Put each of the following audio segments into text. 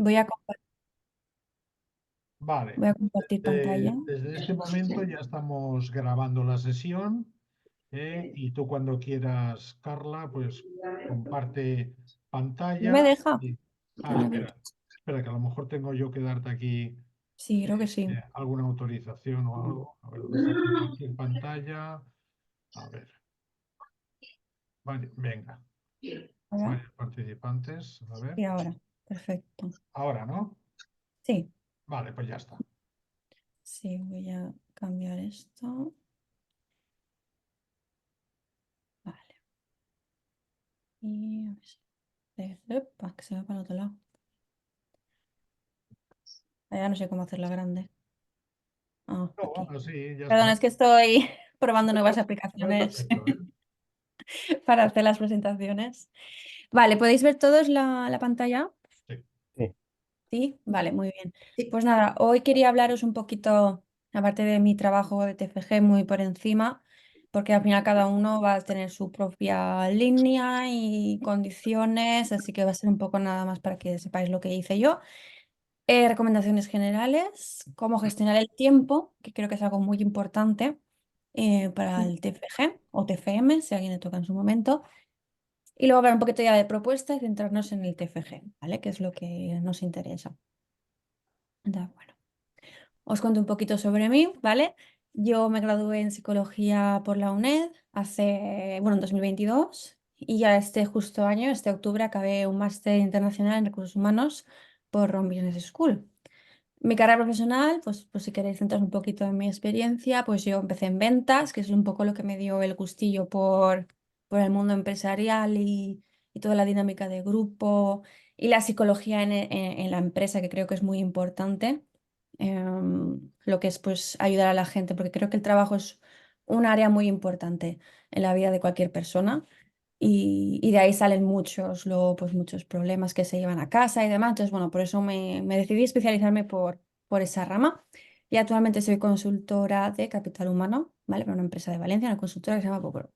Voy a, Vale, voy a compartir pantalla. desde este momento ya estamos grabando la sesión, y tú cuando quieras, Carla, pues comparte No me pantalla. deja. Ah, No me deja. espera, que a lo mejor tengo yo que darte aquí Sí, creo que sí. alguna autorización o algo. A ver, ¿dónde está compartir pantalla? A ver, vale, venga, A ver. varios participantes, a ver. Y ahora. Perfecto. Ahora, ¿no? Sí, Vale, pues ya está. sí, voy a cambiar esto. Vale. Y a ver Epa, que se va para el otro lado. Ya no sé cómo hacerla grande. Ah, No, aquí. sí, ya Perdón, está. es que estoy probando nuevas Me parece aplicaciones perfecto, ¿eh? para hacer las presentaciones. Vale, ¿podéis ver todos la pantalla? Sí. Sí. Sí, vale, muy bien. Pues nada, hoy quería hablaros un poquito, aparte de mi trabajo de TFG, muy por encima, porque al final cada uno va a tener su propia línea y condiciones, así que va a ser un poco nada más para que sepáis lo que hice yo. Recomendaciones generales, cómo gestionar el tiempo, que creo que es algo muy importante para el TFG o TFM, si a alguien le toca en su momento. Y luego hablar un poquito ya de propuesta y centrarnos en el TFG, ¿vale? Que es lo que nos interesa. Bueno, os cuento un poquito sobre mí, ¿vale? Yo me gradué en psicología por la UNED en 2022 y ya este justo año, este octubre, acabé un máster internacional en recursos humanos por Rome Business School. Mi carrera profesional, pues si queréis centrar un poquito en mi experiencia, pues yo empecé en ventas, que es un poco lo que me dio el gustillo por el mundo empresarial y toda la dinámica de grupo y la psicología en la empresa, que creo que es muy importante. Lo que es pues ayudar a la gente, porque creo que el trabajo es un área muy importante en la vida de cualquier persona y de ahí salen luego, pues, muchos problemas que se llevan a casa y demás. Entonces, bueno, por eso me decidí especializarme por esa rama. Y actualmente soy consultora de capital humano, ¿vale? Para una empresa de Valencia, una consultora que se llama Poporo.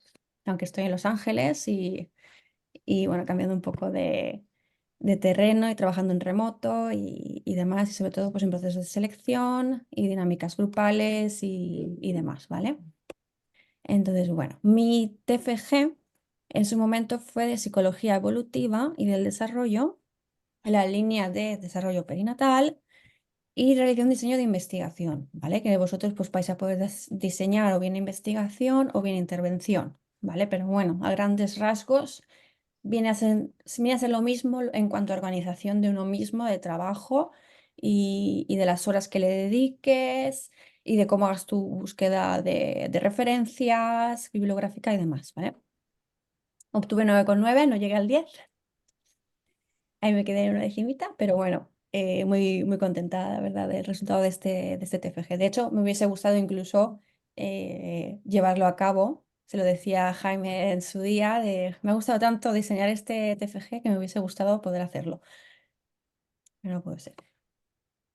Aunque estoy en Los Ángeles y bueno, cambiando un poco de terreno y trabajando en remoto y demás, y sobre todo pues en procesos de selección y dinámicas grupales y demás, ¿vale? Entonces, bueno, mi TFG en su momento fue de psicología evolutiva y del desarrollo, en la línea de desarrollo perinatal y realicé un diseño de investigación, ¿vale? Que vosotros pues vais a poder diseñar o bien investigación o bien intervención, ¿vale? Pero bueno, a grandes rasgos viene a ser lo mismo en cuanto a organización de uno mismo, de trabajo y de las horas que le dediques y de cómo hagas tu búsqueda de referencias bibliográfica y demás, ¿vale? Obtuve 9,9, no llegué al 10. Ahí me quedé en una decimita, pero bueno, muy, muy contenta, la verdad, del resultado de este TFG. De hecho, me hubiese gustado incluso llevarlo a cabo. Se lo decía a Jaime en su día, me ha gustado tanto diseñar este TFG que me hubiese gustado poder hacerlo, pero no puede ser.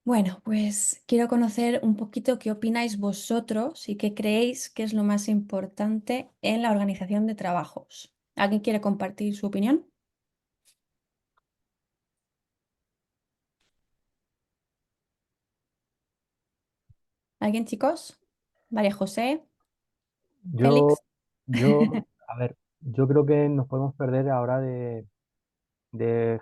Bueno, pues quiero conocer un poquito qué opináis vosotros y qué creéis que es lo más importante en la organización de trabajos. ¿Alguien quiere compartir su opinión? ¿Alguien, chicos? María José, Yo, Félix. a ver, yo creo que nos podemos perder ahora de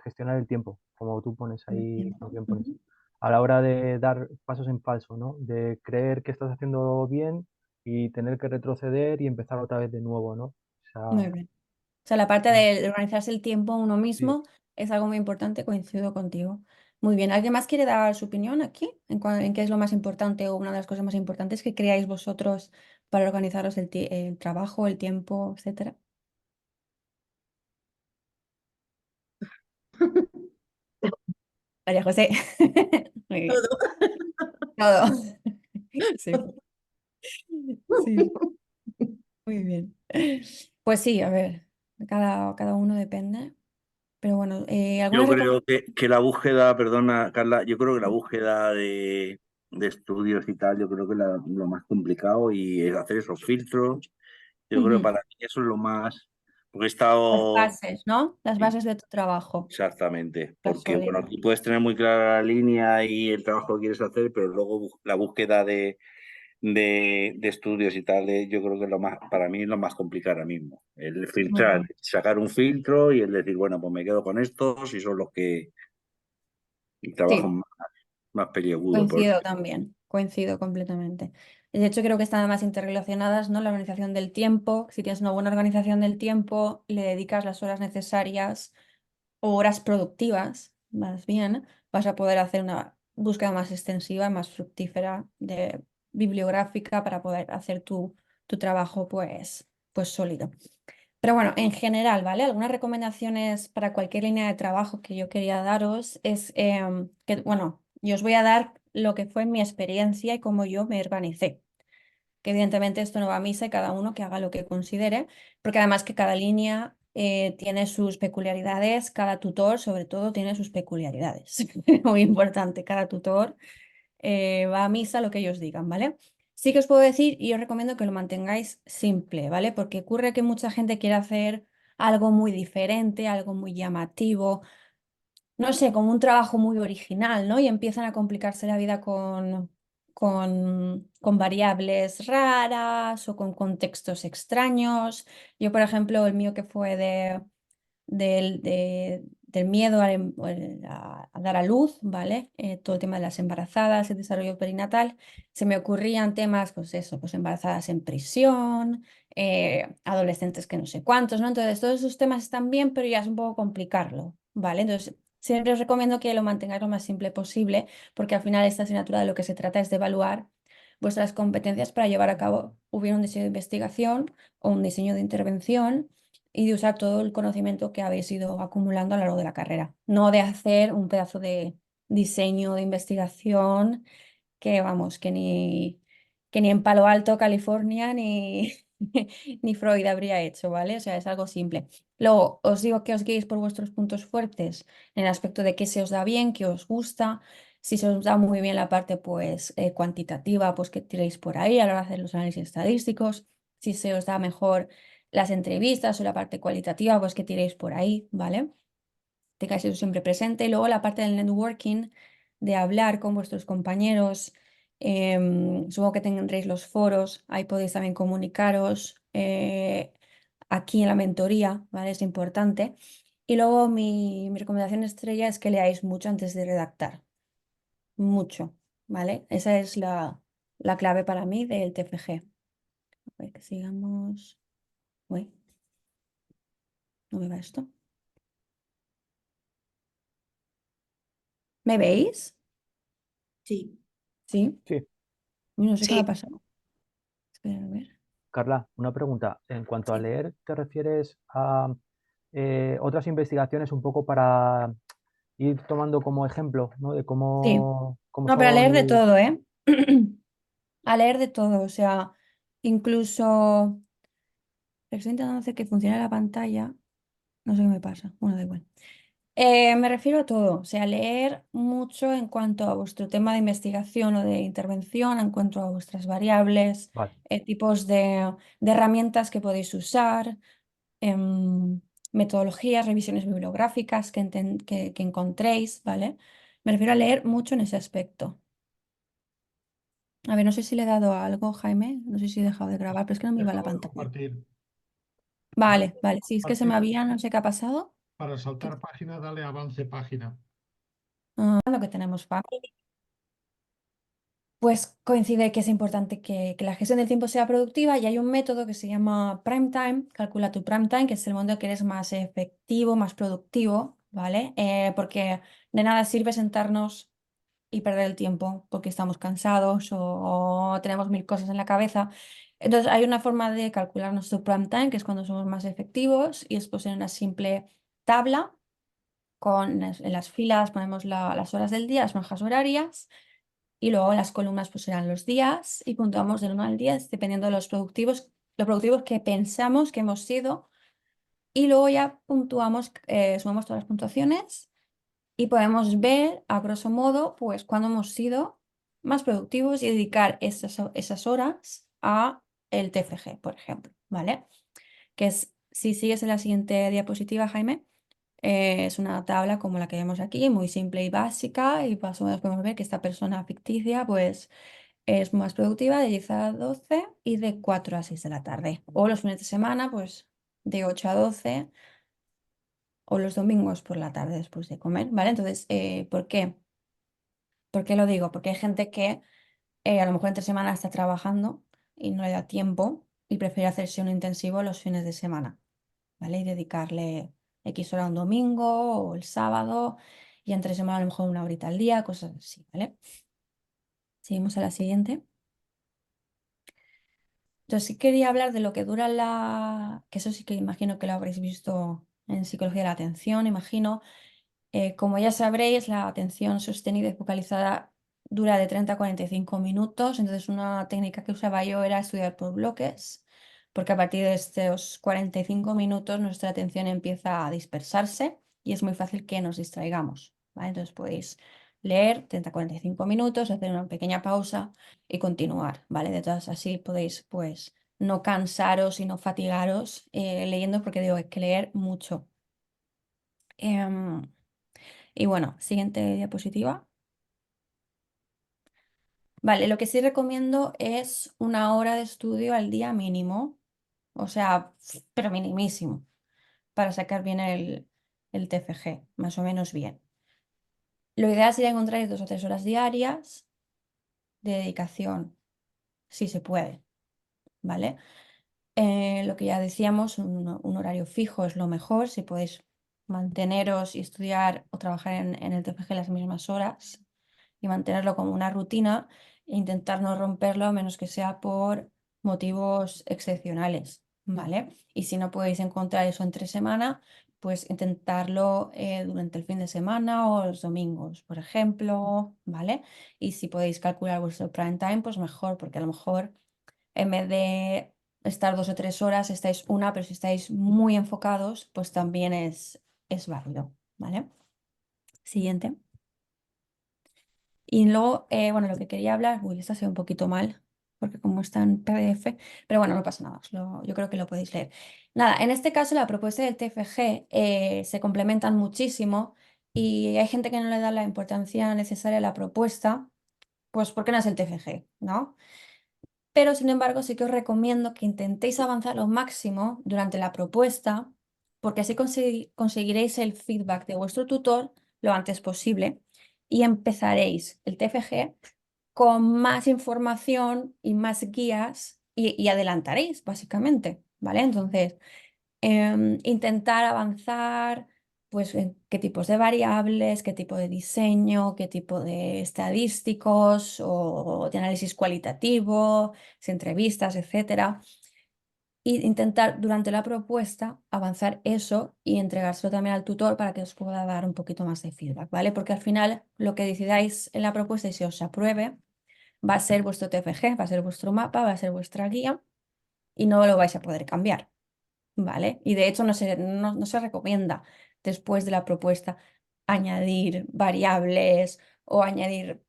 gestionar el tiempo, como tú pones El ahí, como tiempo. bien pones, Ujú. a la hora de dar pasos en falso, ¿no? De creer que estás haciendo bien y tener que retroceder y empezar otra vez de nuevo, ¿no? O Muy sea, bien. O sea, la parte de organizarse el tiempo uno sí. mismo es algo muy importante, coincido contigo. Muy bien. ¿Alguien más quiere dar su opinión aquí? ¿En qué es lo más importante o una de las cosas más importantes que creáis vosotros para organizaros el trabajo, el tiempo, etcétera? María José. Muy bien. Todo. Todo. Sí, sí, muy bien. Pues sí, a ver, cada uno depende. Pero bueno, Yo ¿alguna creo recomendación? que la búsqueda, perdona Carla, yo creo que la búsqueda de estudios y tal, yo creo que lo más complicado y es hacer esos filtros. Yo creo que para mí eso es lo más. Porque he Las estado... bases, ¿no? Las Sí, bases de tu trabajo, exactamente, la porque bueno, sólida. aquí puedes tener muy clara la línea y el trabajo que quieres hacer, pero luego la búsqueda de estudios y tal, yo creo que lo más, para mí es lo más complicado ahora mismo. El Muy filtrar, bien. sacar un filtro y el decir, bueno, pues me quedo con estos y son los que y trabajo Sí, más peliagudo. coincido también, coincido completamente. De hecho, creo que están más interrelacionadas, ¿no? La organización del tiempo. Si tienes una buena organización del tiempo, le dedicas las horas necesarias o horas productivas, más bien, vas a poder hacer una búsqueda más extensiva, más fructífera, bibliográfica para poder hacer tu trabajo pues sólido. Pero bueno, en general, ¿vale? Algunas recomendaciones para cualquier línea de trabajo que yo quería daros es que, bueno, yo os voy a dar lo que fue mi experiencia y cómo yo me organicé. Que evidentemente esto no va a misa y cada uno que haga lo que considere, porque además que cada línea tiene sus peculiaridades, cada tutor sobre todo tiene sus peculiaridades. Muy importante, cada tutor va a misa lo que ellos digan, ¿vale? Sí que os puedo decir y os recomiendo que lo mantengáis simple, ¿vale? Porque ocurre que mucha gente quiere hacer algo muy diferente, algo muy llamativo, no sé, como un trabajo muy original, ¿no? Y empiezan a complicarse la vida con variables raras o con contextos extraños. Yo, por ejemplo, el mío que fue del miedo a dar a luz, ¿vale? Todo el tema de las embarazadas, el desarrollo perinatal, se me ocurrían temas, pues eso, pues embarazadas en prisión, adolescentes que no sé cuántos, ¿no? Entonces, todos esos temas están bien, pero ya es un poco complicarlo, ¿vale? Entonces, siempre os recomiendo que lo mantengáis lo más simple posible, porque al final esta asignatura de lo que se trata es de evaluar vuestras competencias para llevar a cabo, hubiera un diseño de investigación o un diseño de intervención y de usar todo el conocimiento que habéis ido acumulando a lo largo de la carrera. No de hacer un pedazo de diseño de investigación que, vamos, que ni en Palo Alto, California, ni Freud habría hecho, ¿vale? O sea, es algo simple. Luego, os digo que os guiéis por vuestros puntos fuertes en el aspecto de qué se os da bien, qué os gusta. Si se os da muy bien la parte pues, cuantitativa, pues que tiréis por ahí a la hora de hacer los análisis estadísticos. Si se os da mejor las entrevistas o la parte cualitativa, pues que tiréis por ahí, ¿vale? Tengáis eso siempre presente. Y luego la parte del networking, de hablar con vuestros compañeros. Supongo que tendréis los foros, ahí podéis también comunicaros. Aquí en la mentoría, ¿vale? Es importante. Y luego mi recomendación estrella es que leáis mucho antes de redactar. Mucho, ¿vale? Esa es la clave para mí del TFG. A ver, que sigamos. Uy, ¿no me va esto? ¿Me veis? Sí, Sí. Sí, No sé qué me ha sí. pasado. Espera, a ver. Carla, una pregunta. En cuanto a Sí. leer, ¿te refieres a otras investigaciones un poco para ir tomando como ejemplo, ¿no? De Sí. cómo No, pero a leer son de y... todo, ¿eh? A leer de todo. O sea, incluso. Estoy intentando hacer que funcione la pantalla. No sé qué me pasa. Bueno, da igual. Me refiero a todo. O sea, leer mucho en cuanto a vuestro tema de investigación o de intervención, en cuanto a vuestras variables, Vale, tipos de herramientas que podéis usar, metodologías, revisiones bibliográficas que encontréis, ¿vale? Me refiero a leer mucho en ese aspecto. A ver, no sé si le he dado a algo, Jaime. No sé si he dejado de grabar, pero es que no me iba la Dejo de pantalla. compartir. Vale, vale. Sí, es que se me Compartir. había, no sé qué ha pasado. Para saltar página, dale avance página. Lo que tenemos fácil. Pues coincide que es importante que la gestión del tiempo sea productiva y hay un método que se llama Prime Time, calcula tu Prime Time, que es el momento que eres más efectivo, más productivo, ¿vale? Porque de nada sirve sentarnos y perder el tiempo porque estamos cansados o tenemos mil cosas en la cabeza. Entonces hay una forma de calcular nuestro prime time, que es cuando somos más efectivos, y es pues en una simple tabla en las filas ponemos las horas del día, las franjas horarias, y luego en las columnas pues serán los días y puntuamos del 1 al 10 dependiendo de los productivos que pensamos que hemos sido, y luego ya puntuamos, sumamos todas las puntuaciones y podemos ver, a grosso modo, pues cuándo hemos sido más productivos y dedicar esas horas a el TFG, por ejemplo, ¿vale? Que es si sigues en la siguiente diapositiva, Jaime, es una tabla como la que vemos aquí, muy simple y básica, y más o menos podemos ver que esta persona ficticia pues es más productiva de 10 a 12 y de 4 a 6 de la tarde. O los fines de semana, pues de 8 a 12 o los domingos por la tarde después de comer, ¿vale? Entonces, ¿por qué? ¿Por qué lo digo? Porque hay gente que a lo mejor entre semana está trabajando y no le da tiempo y prefiere hacerse un intensivo los fines de semana, ¿vale? Y dedicarle X hora un domingo o el sábado y entre semana a lo mejor una horita al día, cosas así, ¿vale? Seguimos a la siguiente. Entonces sí quería hablar de lo que dura que eso sí que imagino que lo habréis visto en psicología de la atención, imagino. Como ya sabréis, la atención sostenida y focalizada dura de 30 a 45 minutos, entonces una técnica que usaba yo era estudiar por bloques, porque a partir de estos 45 minutos nuestra atención empieza a dispersarse y es muy fácil que nos distraigamos, ¿vale? Entonces podéis leer 30 a 45 minutos, hacer una pequeña pausa y continuar, ¿vale? De todas así podéis pues no cansaros y no fatigaros leyendo, porque digo, hay que leer mucho. Em, y bueno, siguiente diapositiva. Vale, lo que sí recomiendo es una hora de estudio al día mínimo, o sea, pero minimísimo, para sacar bien el TFG, más o menos bien. Lo ideal sería encontrar 2 o 3 horas diarias de dedicación, si se puede, ¿vale? Lo que ya decíamos, un horario fijo es lo mejor, si podéis manteneros y estudiar o trabajar en el TFG las mismas horas y mantenerlo como una rutina e intentar no romperlo a menos que sea por motivos excepcionales, ¿vale? Y si no podéis encontrar eso entre semana, pues intentarlo durante el fin de semana o los domingos, por ejemplo, ¿vale? Y si podéis calcular vuestro prime time, pues mejor, porque a lo mejor en vez de estar 2 o 3 horas, estáis una, pero si estáis muy enfocados, pues también es válido, ¿vale? Siguiente. Y luego, bueno, lo que quería hablar, uy, esta se ve un poquito mal, porque como está en PDF, pero bueno, no pasa nada, yo creo que lo podéis leer. Nada, en este caso la propuesta del TFG se complementan muchísimo y hay gente que no le da la importancia necesaria a la propuesta, pues porque no es el TFG, ¿no? Pero sin embargo, sí que os recomiendo que intentéis avanzar lo máximo durante la propuesta, porque así conseguiréis el feedback de vuestro tutor lo antes posible y empezaréis el TFG con más información y más guías y adelantaréis, básicamente, ¿vale? Entonces, intentar avanzar, pues, en qué tipos de variables, qué tipo de diseño, qué tipo de estadísticos o de análisis cualitativo, entrevistas, etcétera. Y intentar durante la propuesta avanzar eso y entregárselo también al tutor para que os pueda dar un poquito más de feedback, ¿vale? Porque al final lo que decidáis en la propuesta y si os apruebe va a ser vuestro TFG, va a ser vuestro mapa, va a ser vuestra guía y no lo vais a poder cambiar, ¿vale? Y de hecho no se recomienda después de la propuesta añadir variables o añadir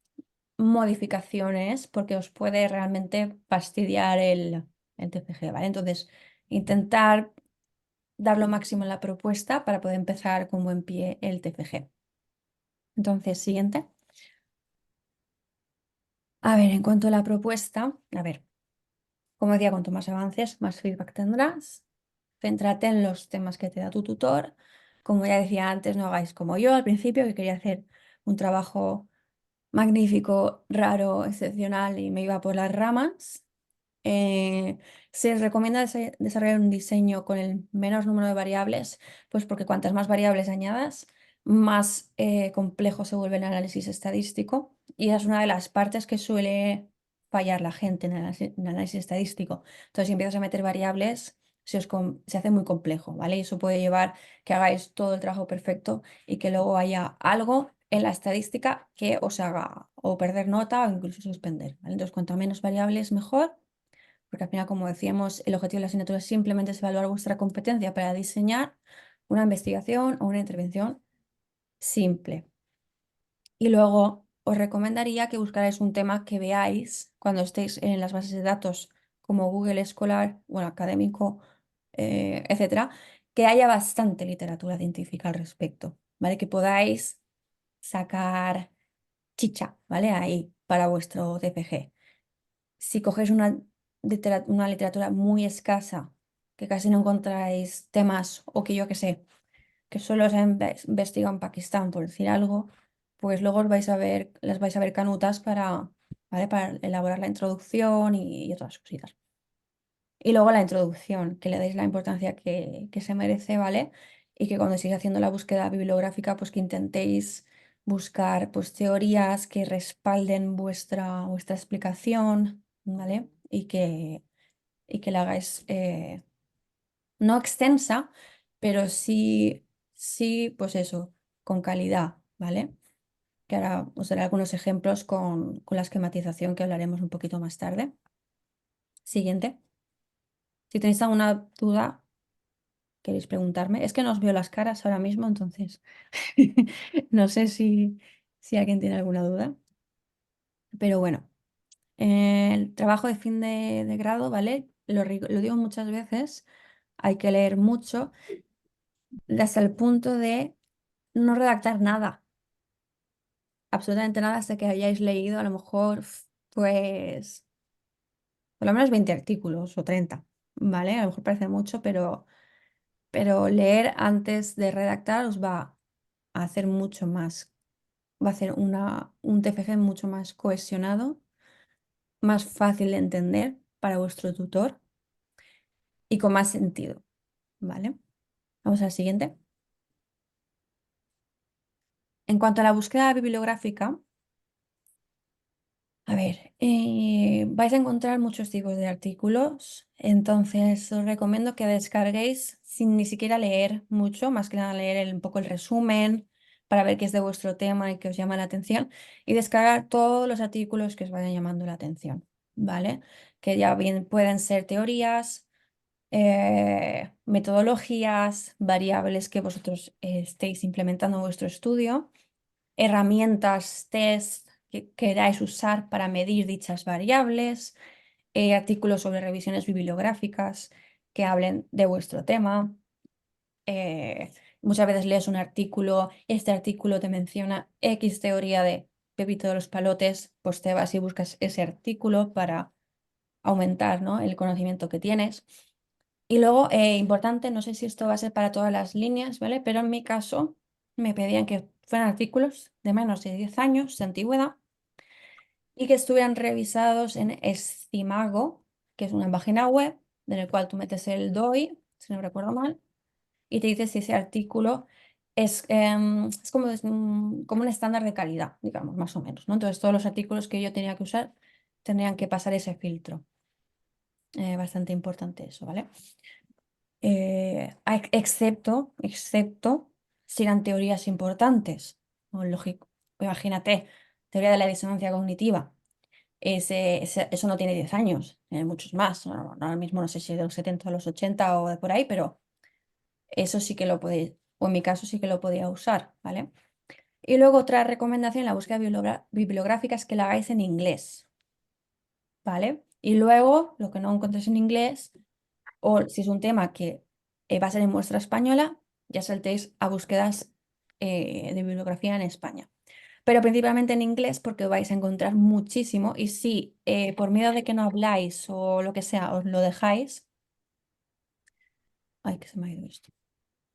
modificaciones porque os puede realmente fastidiar el TFG, ¿vale? Entonces, intentar dar lo máximo en la propuesta para poder empezar con buen pie el TFG. Entonces, siguiente. A ver, en cuanto a la propuesta, a ver, como decía, cuanto más avances, más feedback tendrás. Céntrate en los temas que te da tu tutor. Como ya decía antes, no hagáis como yo al principio, que quería hacer un trabajo magnífico, raro, excepcional y me iba por las ramas. Se recomienda desarrollar un diseño con el menor número de variables, pues porque cuantas más variables añadas, más complejo se vuelve el análisis estadístico y es una de las partes que suele fallar la gente en el análisis estadístico. Entonces, si empiezas a meter variables, se hace muy complejo, ¿vale? Y eso puede llevar que hagáis todo el trabajo perfecto y que luego haya algo en la estadística que os haga o perder nota o incluso suspender, ¿vale? Entonces, cuanto menos variables, mejor, porque al final, como decíamos, el objetivo de la asignatura simplemente es evaluar vuestra competencia para diseñar una investigación o una intervención simple. Y luego os recomendaría que buscarais un tema que veáis cuando estéis en las bases de datos como Google Escolar, bueno, académico etcétera, que haya bastante literatura científica al respecto, ¿vale? Que podáis sacar chicha, ¿vale? Ahí para vuestro TFG. Si cogéis una literatura muy escasa, que casi no encontráis temas, o que yo que sé, que solo se ha investigado en Pakistán, por decir algo, pues luego las vais a ver canutas ¿vale? Para elaborar la introducción y otras cositas. Y luego la introducción, que le deis la importancia que se merece, ¿vale? Y que cuando estéis haciendo la búsqueda bibliográfica, pues que intentéis buscar pues teorías que respalden vuestra explicación, ¿vale? Y que la hagáis no extensa, pero sí, pues eso, con calidad, ¿vale? Que ahora os daré algunos ejemplos con la esquematización que hablaremos un poquito más tarde. Siguiente. Si tenéis alguna duda, queréis preguntarme. Es que no os veo las caras ahora mismo, entonces no sé si alguien tiene alguna duda. Pero bueno, el trabajo de fin de grado, ¿vale? Lo digo muchas veces, hay que leer mucho hasta el punto de no redactar nada, absolutamente nada, hasta que hayáis leído a lo mejor, pues, por lo menos 20 artículos o 30, ¿vale? A lo mejor parece mucho, pero leer antes de redactar os va a hacer mucho más, va a hacer un TFG mucho más cohesionado, más fácil de entender para vuestro tutor y con más sentido, ¿vale? Vamos al siguiente. En cuanto a la búsqueda bibliográfica, a ver, vais a encontrar muchos tipos de artículos, entonces os recomiendo que descarguéis sin ni siquiera leer mucho, más que nada leer un poco el resumen para ver qué es de vuestro tema y que os llama la atención, y descargar todos los artículos que os vayan llamando la atención, ¿vale? Que ya bien pueden ser teorías, metodologías, variables que vosotros estéis implementando en vuestro estudio, herramientas, test que queráis usar para medir dichas variables, artículos sobre revisiones bibliográficas que hablen de vuestro tema. Muchas veces lees un artículo, este artículo te menciona X teoría de Pepito de los Palotes, pues te vas y buscas ese artículo para aumentar, ¿no?, el conocimiento que tienes. Y luego, importante, no sé si esto va a ser para todas las líneas, ¿vale? Pero en mi caso me pedían que fueran artículos de menos de 10 años de antigüedad y que estuvieran revisados en Escimago, que es una página web en la cual tú metes el DOI, si no recuerdo mal, y te dice si ese artículo es como un estándar de calidad, digamos, más o menos, ¿no? Entonces todos los artículos que yo tenía que usar tendrían que pasar ese filtro. Bastante importante eso, ¿vale? Excepto si eran teorías importantes. ¿No? Lógico. Imagínate, teoría de la disonancia cognitiva. Eso no tiene 10 años, tiene muchos más. Ahora mismo no sé si de los 70 a los 80 o de por ahí, pero eso sí que lo podéis, o en mi caso sí que lo podía usar, ¿vale? Y luego otra recomendación en la búsqueda bibliográfica es que la hagáis en inglés, ¿vale? Y luego, lo que no encontréis en inglés, o si es un tema que va a ser en muestra española, ya saltéis a búsquedas de bibliografía en España. Pero principalmente en inglés porque vais a encontrar muchísimo y si por miedo de que no habláis o lo que sea os lo dejáis... Ay, que se me ha ido esto.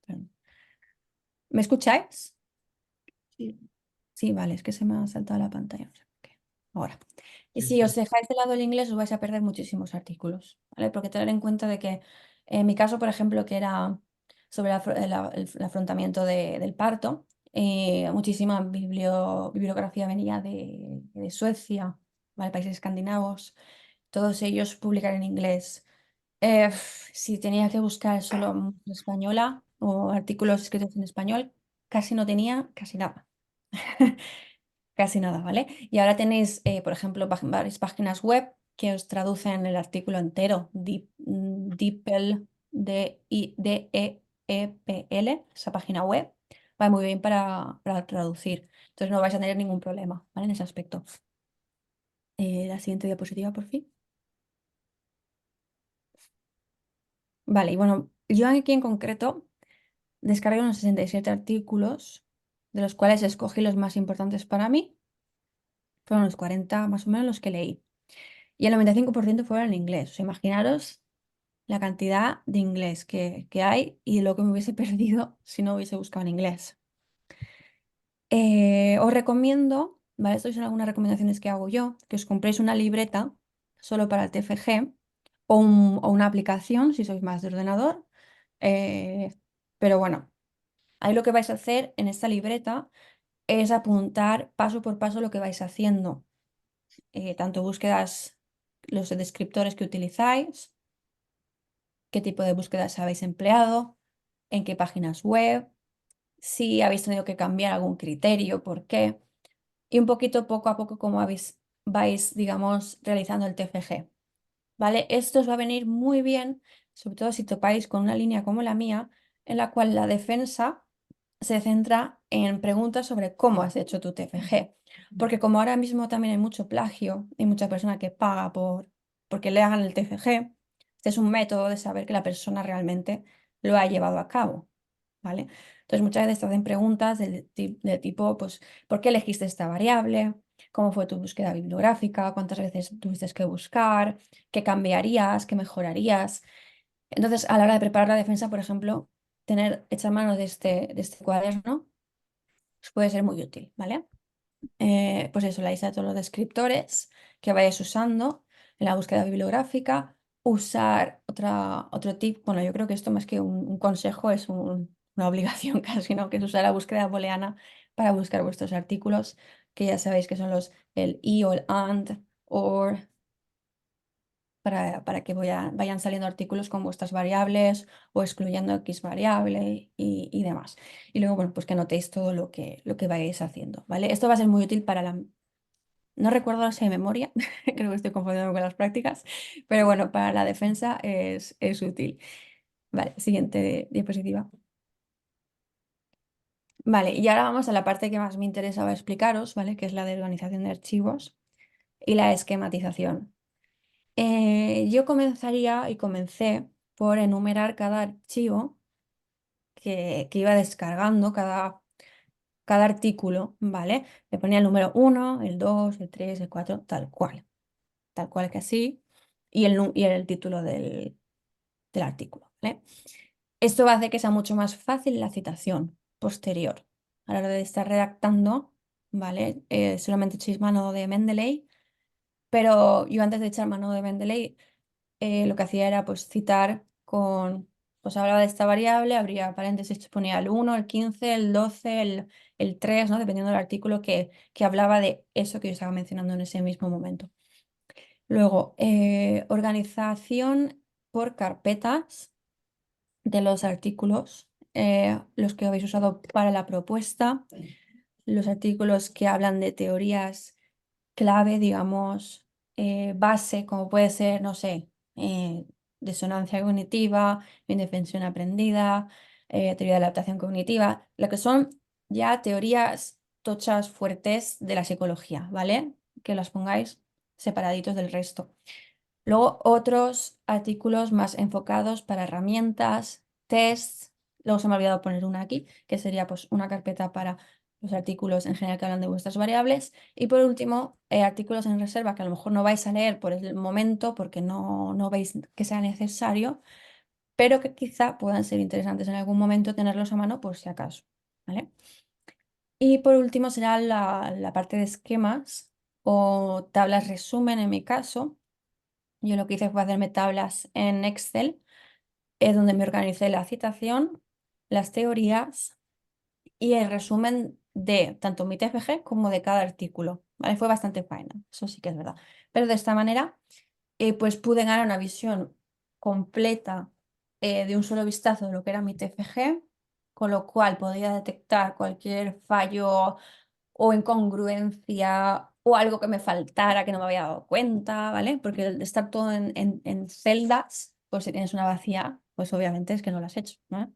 Perdón. ¿Me escucháis? Sí. Sí, vale, es que se me ha saltado la pantalla. No sé por qué. Ahora. Y Sí, si os sí. dejáis de lado el inglés, os vais a perder muchísimos artículos, ¿vale? Porque tener en cuenta de que, en mi caso, por ejemplo, que era sobre el afrontamiento del parto, muchísima bibliografía venía de Suecia, ¿vale? Países escandinavos, todos ellos publican en inglés. Si tenía que buscar solo española o artículos escritos en español, casi no tenía, casi nada. Casi nada, ¿vale? Y ahora tenéis, por ejemplo, varias páginas web que os traducen el artículo entero. DeepL, DEEPL, esa página web, va muy bien para traducir. Entonces no vais a tener ningún problema, ¿vale? En ese aspecto. La siguiente diapositiva, por fin. Vale, y bueno, yo aquí en concreto descargué unos 67 artículos, de los cuales escogí los más importantes para mí. Fueron los 40 más o menos los que leí. Y el 95% fueron en inglés. O sea, imaginaros la cantidad de inglés que hay y lo que me hubiese perdido si no hubiese buscado en inglés. Os recomiendo, ¿vale? Estas son algunas recomendaciones que hago yo, que os compréis una libreta solo para el TFG o una aplicación si sois más de ordenador. Eh, pero bueno, ahí lo que vais a hacer en esta libreta es apuntar paso por paso lo que vais haciendo. Tanto búsquedas, los descriptores que utilizáis, qué tipo de búsquedas habéis empleado, en qué páginas web, si habéis tenido que cambiar algún criterio, por qué, y un poquito poco a poco cómo vais, digamos, realizando el TFG. ¿Vale? Esto os va a venir muy bien, sobre todo si topáis con una línea como la mía, en la cual la defensa se centra en preguntas sobre cómo has hecho tu TFG. Porque como ahora mismo también hay mucho plagio y mucha persona que paga porque le hagan el TFG, este es un método de saber que la persona realmente lo ha llevado a cabo. ¿Vale? Entonces muchas veces te hacen preguntas del tipo, pues, ¿por qué elegiste esta variable? ¿Cómo fue tu búsqueda bibliográfica? ¿Cuántas veces tuviste que buscar? ¿Qué cambiarías? ¿Qué mejorarías? Entonces, a la hora de preparar la defensa, por ejemplo, echar mano de este cuaderno os puede ser muy útil, ¿vale? Pues eso, la lista de todos los descriptores que vayáis usando en la búsqueda bibliográfica, usar otro tip, bueno, yo creo que esto más que un consejo es una obligación casi, ¿no? Que es usar la búsqueda booleana para buscar vuestros artículos, que ya sabéis que son el y o el and, or, para que vayan saliendo artículos con vuestras variables o excluyendo X variable y demás. Y luego, bueno, pues que anotéis todo lo que vayáis haciendo, ¿vale? Esto va a ser muy útil para no recuerdo si de memoria, creo que estoy confundiendo con las prácticas, pero bueno, para la defensa es útil. Vale, siguiente diapositiva. Vale, y ahora vamos a la parte que más me interesaba explicaros, ¿vale? Que es la de organización de archivos y la esquematización. Yo comenzaría y comencé por enumerar cada archivo que iba descargando, cada artículo, ¿vale? Le ponía el número 1, el 2, el 3, el 4, tal cual que así, y el título del artículo, ¿vale? Esto va a hacer que sea mucho más fácil la citación posterior. A la hora de estar redactando, ¿vale? Solamente echéis mano de Mendeley, pero yo antes de echar mano de Mendeley, lo que hacía era pues citar pues hablaba de esta variable, abría paréntesis, ponía el 1, el 15, el 12, el 3, ¿no? Dependiendo del artículo que hablaba de eso que yo estaba mencionando en ese mismo momento. Luego, organización por carpetas de los artículos, los que habéis usado para la propuesta, los artículos que hablan de teorías clave, digamos, base, como puede ser, no sé, disonancia cognitiva, indefensión aprendida, teoría de la adaptación cognitiva, lo que son ya teorías tochas fuertes de la psicología, ¿vale? Que las pongáis separaditos del resto. Luego otros artículos más enfocados para herramientas, tests. Luego se me ha olvidado poner una aquí, que sería pues una carpeta para los artículos en general que hablan de vuestras variables. Y por último, artículos en reserva que a lo mejor no vais a leer por el momento porque no veis que sea necesario, pero que quizá puedan ser interesantes en algún momento tenerlos a mano por si acaso, ¿vale? Y por último será la parte de esquemas o tablas resumen en mi caso. Yo lo que hice fue hacerme tablas en Excel, donde me organicé la citación, las teorías y el resumen de tanto mi TFG como de cada artículo. ¿Vale? Fue bastante faena, eso sí que es verdad. Pero de esta manera, pues pude ganar una visión completa de un solo vistazo de lo que era mi TFG, con lo cual podía detectar cualquier fallo o incongruencia o algo que me faltara que no me había dado cuenta, ¿vale? Porque el de estar todo en celdas, pues si tienes una vacía, pues obviamente es que no lo has hecho, ¿no?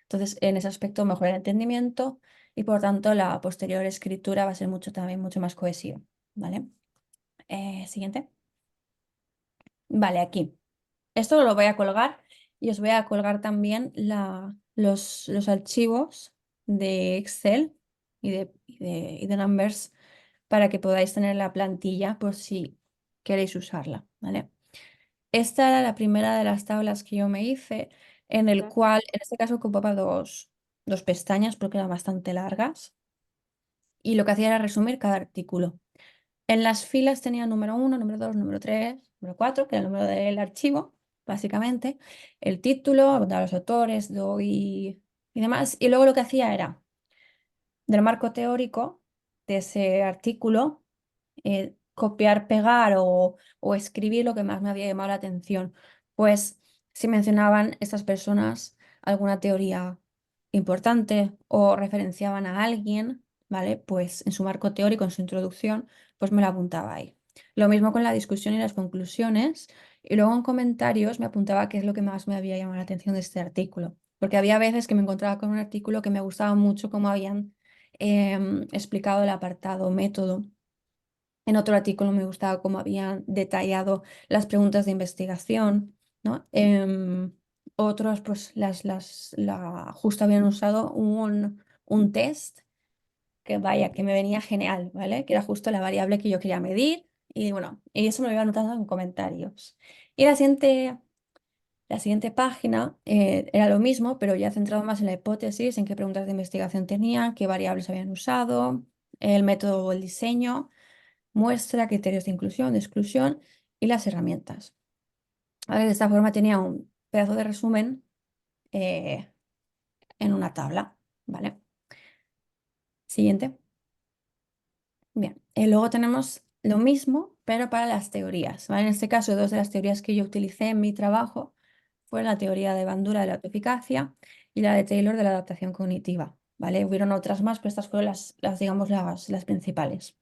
Entonces, en ese aspecto mejora el entendimiento y por tanto la posterior escritura va a ser también mucho más cohesiva, ¿vale? Siguiente. Vale, aquí. Esto lo voy a colgar y os voy a colgar también los archivos de Excel y de Numbers para que podáis tener la plantilla por si queréis usarla, ¿vale? Esta era la primera de las tablas que yo me hice, en el cual, en este caso, ocupaba dos pestañas porque eran bastante largas y lo que hacía era resumir cada artículo. En las filas tenía número 1, número 2, número 3, número 4, que era el número del archivo, básicamente, el título, apuntaba los autores, y demás. Y luego lo que hacía era, del marco teórico de ese artículo, copiar, pegar o escribir lo que más me había llamado la atención. Pues si mencionaban estas personas alguna teoría importante o referenciaban a alguien, ¿vale? Pues en su marco teórico, en su introducción, pues me lo apuntaba ahí. Lo mismo con la discusión y las conclusiones. Y luego en comentarios me apuntaba qué es lo que más me había llamado la atención de este artículo. Porque había veces que me encontraba con un artículo que me gustaba mucho cómo habían explicado el apartado método. En otro artículo me gustaba cómo habían detallado las preguntas de investigación, ¿no? Otros, pues, justo habían usado un test que, vaya, que me venía genial, ¿vale? Que era justo la variable que yo quería medir y, bueno, y eso me lo iba anotando en comentarios. Y la siguiente página era lo mismo, pero ya centrado más en la hipótesis, en qué preguntas de investigación tenía, qué variables habían usado, el método o el diseño, muestra, criterios de inclusión, de exclusión y las herramientas. A ver, de esta forma tenía un pedazo de resumen en una tabla, ¿vale? Siguiente. Bien, luego tenemos lo mismo, pero para las teorías, ¿vale? En este caso, dos de las teorías que yo utilicé en mi trabajo fue la teoría de Bandura de la autoeficacia y la de Taylor de la adaptación cognitiva, ¿vale? Hubieron otras más, pero estas fueron digamos, las principales.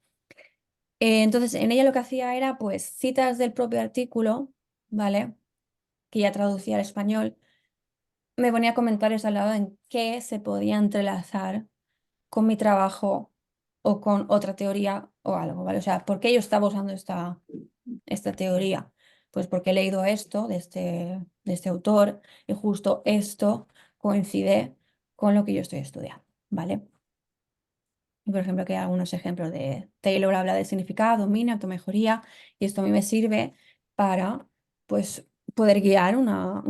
Entonces, en ella lo que hacía era, pues, citas del propio artículo, ¿vale? Que ya traducía al español, me ponía comentarios al lado en qué se podía entrelazar con mi trabajo o con otra teoría o algo, ¿vale? O sea, ¿por qué yo estaba usando esta teoría? Pues porque he leído esto de este autor y justo esto coincide con lo que yo estoy estudiando, ¿vale? Y, por ejemplo, que hay algunos ejemplos de Taylor habla de significado, dominio, automejoría, y esto a mí me sirve para, pues, poder guiar una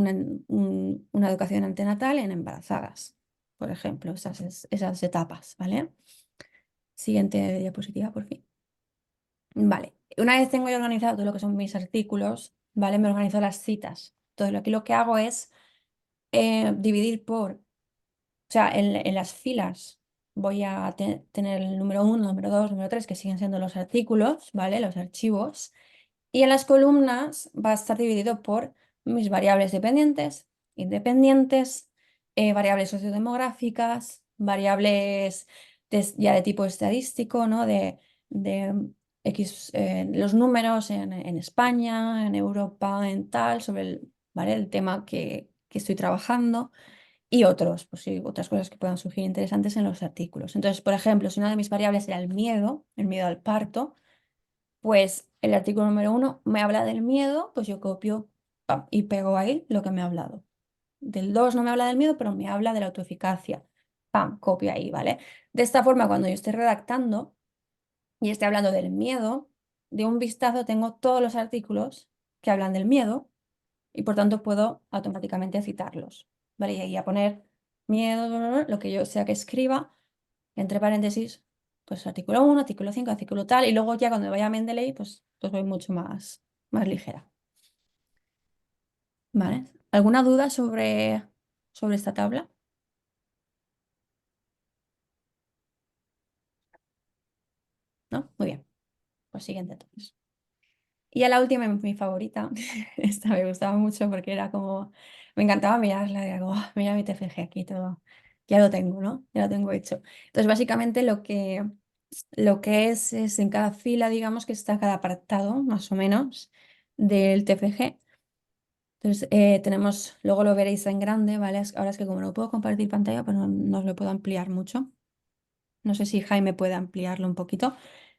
educación antenatal en embarazadas, por ejemplo, esas etapas, ¿vale? Siguiente diapositiva, por fin. Vale, una vez tengo ya organizado todo lo que son mis artículos, ¿vale? Me organizo las citas. Entonces, aquí lo que hago es dividir o sea, en las filas voy a tener el número 1, número 2, número 3, que siguen siendo los artículos, ¿vale? Los archivos. Y en las columnas va a estar dividido por mis variables dependientes, independientes, variables sociodemográficas, variables ya de tipo estadístico, ¿no? De X, los números en España, en Europa, en tal, sobre ¿vale? El tema que estoy trabajando y otros, pues sí, otras cosas que puedan surgir interesantes en los artículos. Entonces, por ejemplo, si una de mis variables era el miedo al parto, pues el artículo número 1 me habla del miedo, pues yo copio, pam, y pego ahí lo que me ha hablado. Del 2 no me habla del miedo, pero me habla de la autoeficacia. Pam, copio ahí, ¿vale? De esta forma, cuando yo esté redactando y esté hablando del miedo, de un vistazo tengo todos los artículos que hablan del miedo y por tanto puedo automáticamente citarlos, ¿vale? Y ahí a poner miedo, lo que yo sea que escriba, entre paréntesis, pues artículo 1, artículo 5, artículo tal, y luego ya cuando vaya a Mendeley, pues voy mucho más ligera, ¿vale? ¿Alguna duda sobre esta tabla? ¿No? Muy bien, pues siguiente entonces. Y a la última, mi favorita, esta me gustaba mucho porque era como, me encantaba mirarla, era como, "Ah, mira mi TFG aquí todo, ya lo tengo, ¿no? Ya lo tengo hecho". Entonces, básicamente lo que es en cada fila, digamos que está cada apartado, más o menos, del TFG. Entonces, luego lo veréis en grande, ¿vale? Ahora es que como no puedo compartir pantalla, pues no os lo puedo ampliar mucho. No sé si Jaime puede ampliarlo un poquito,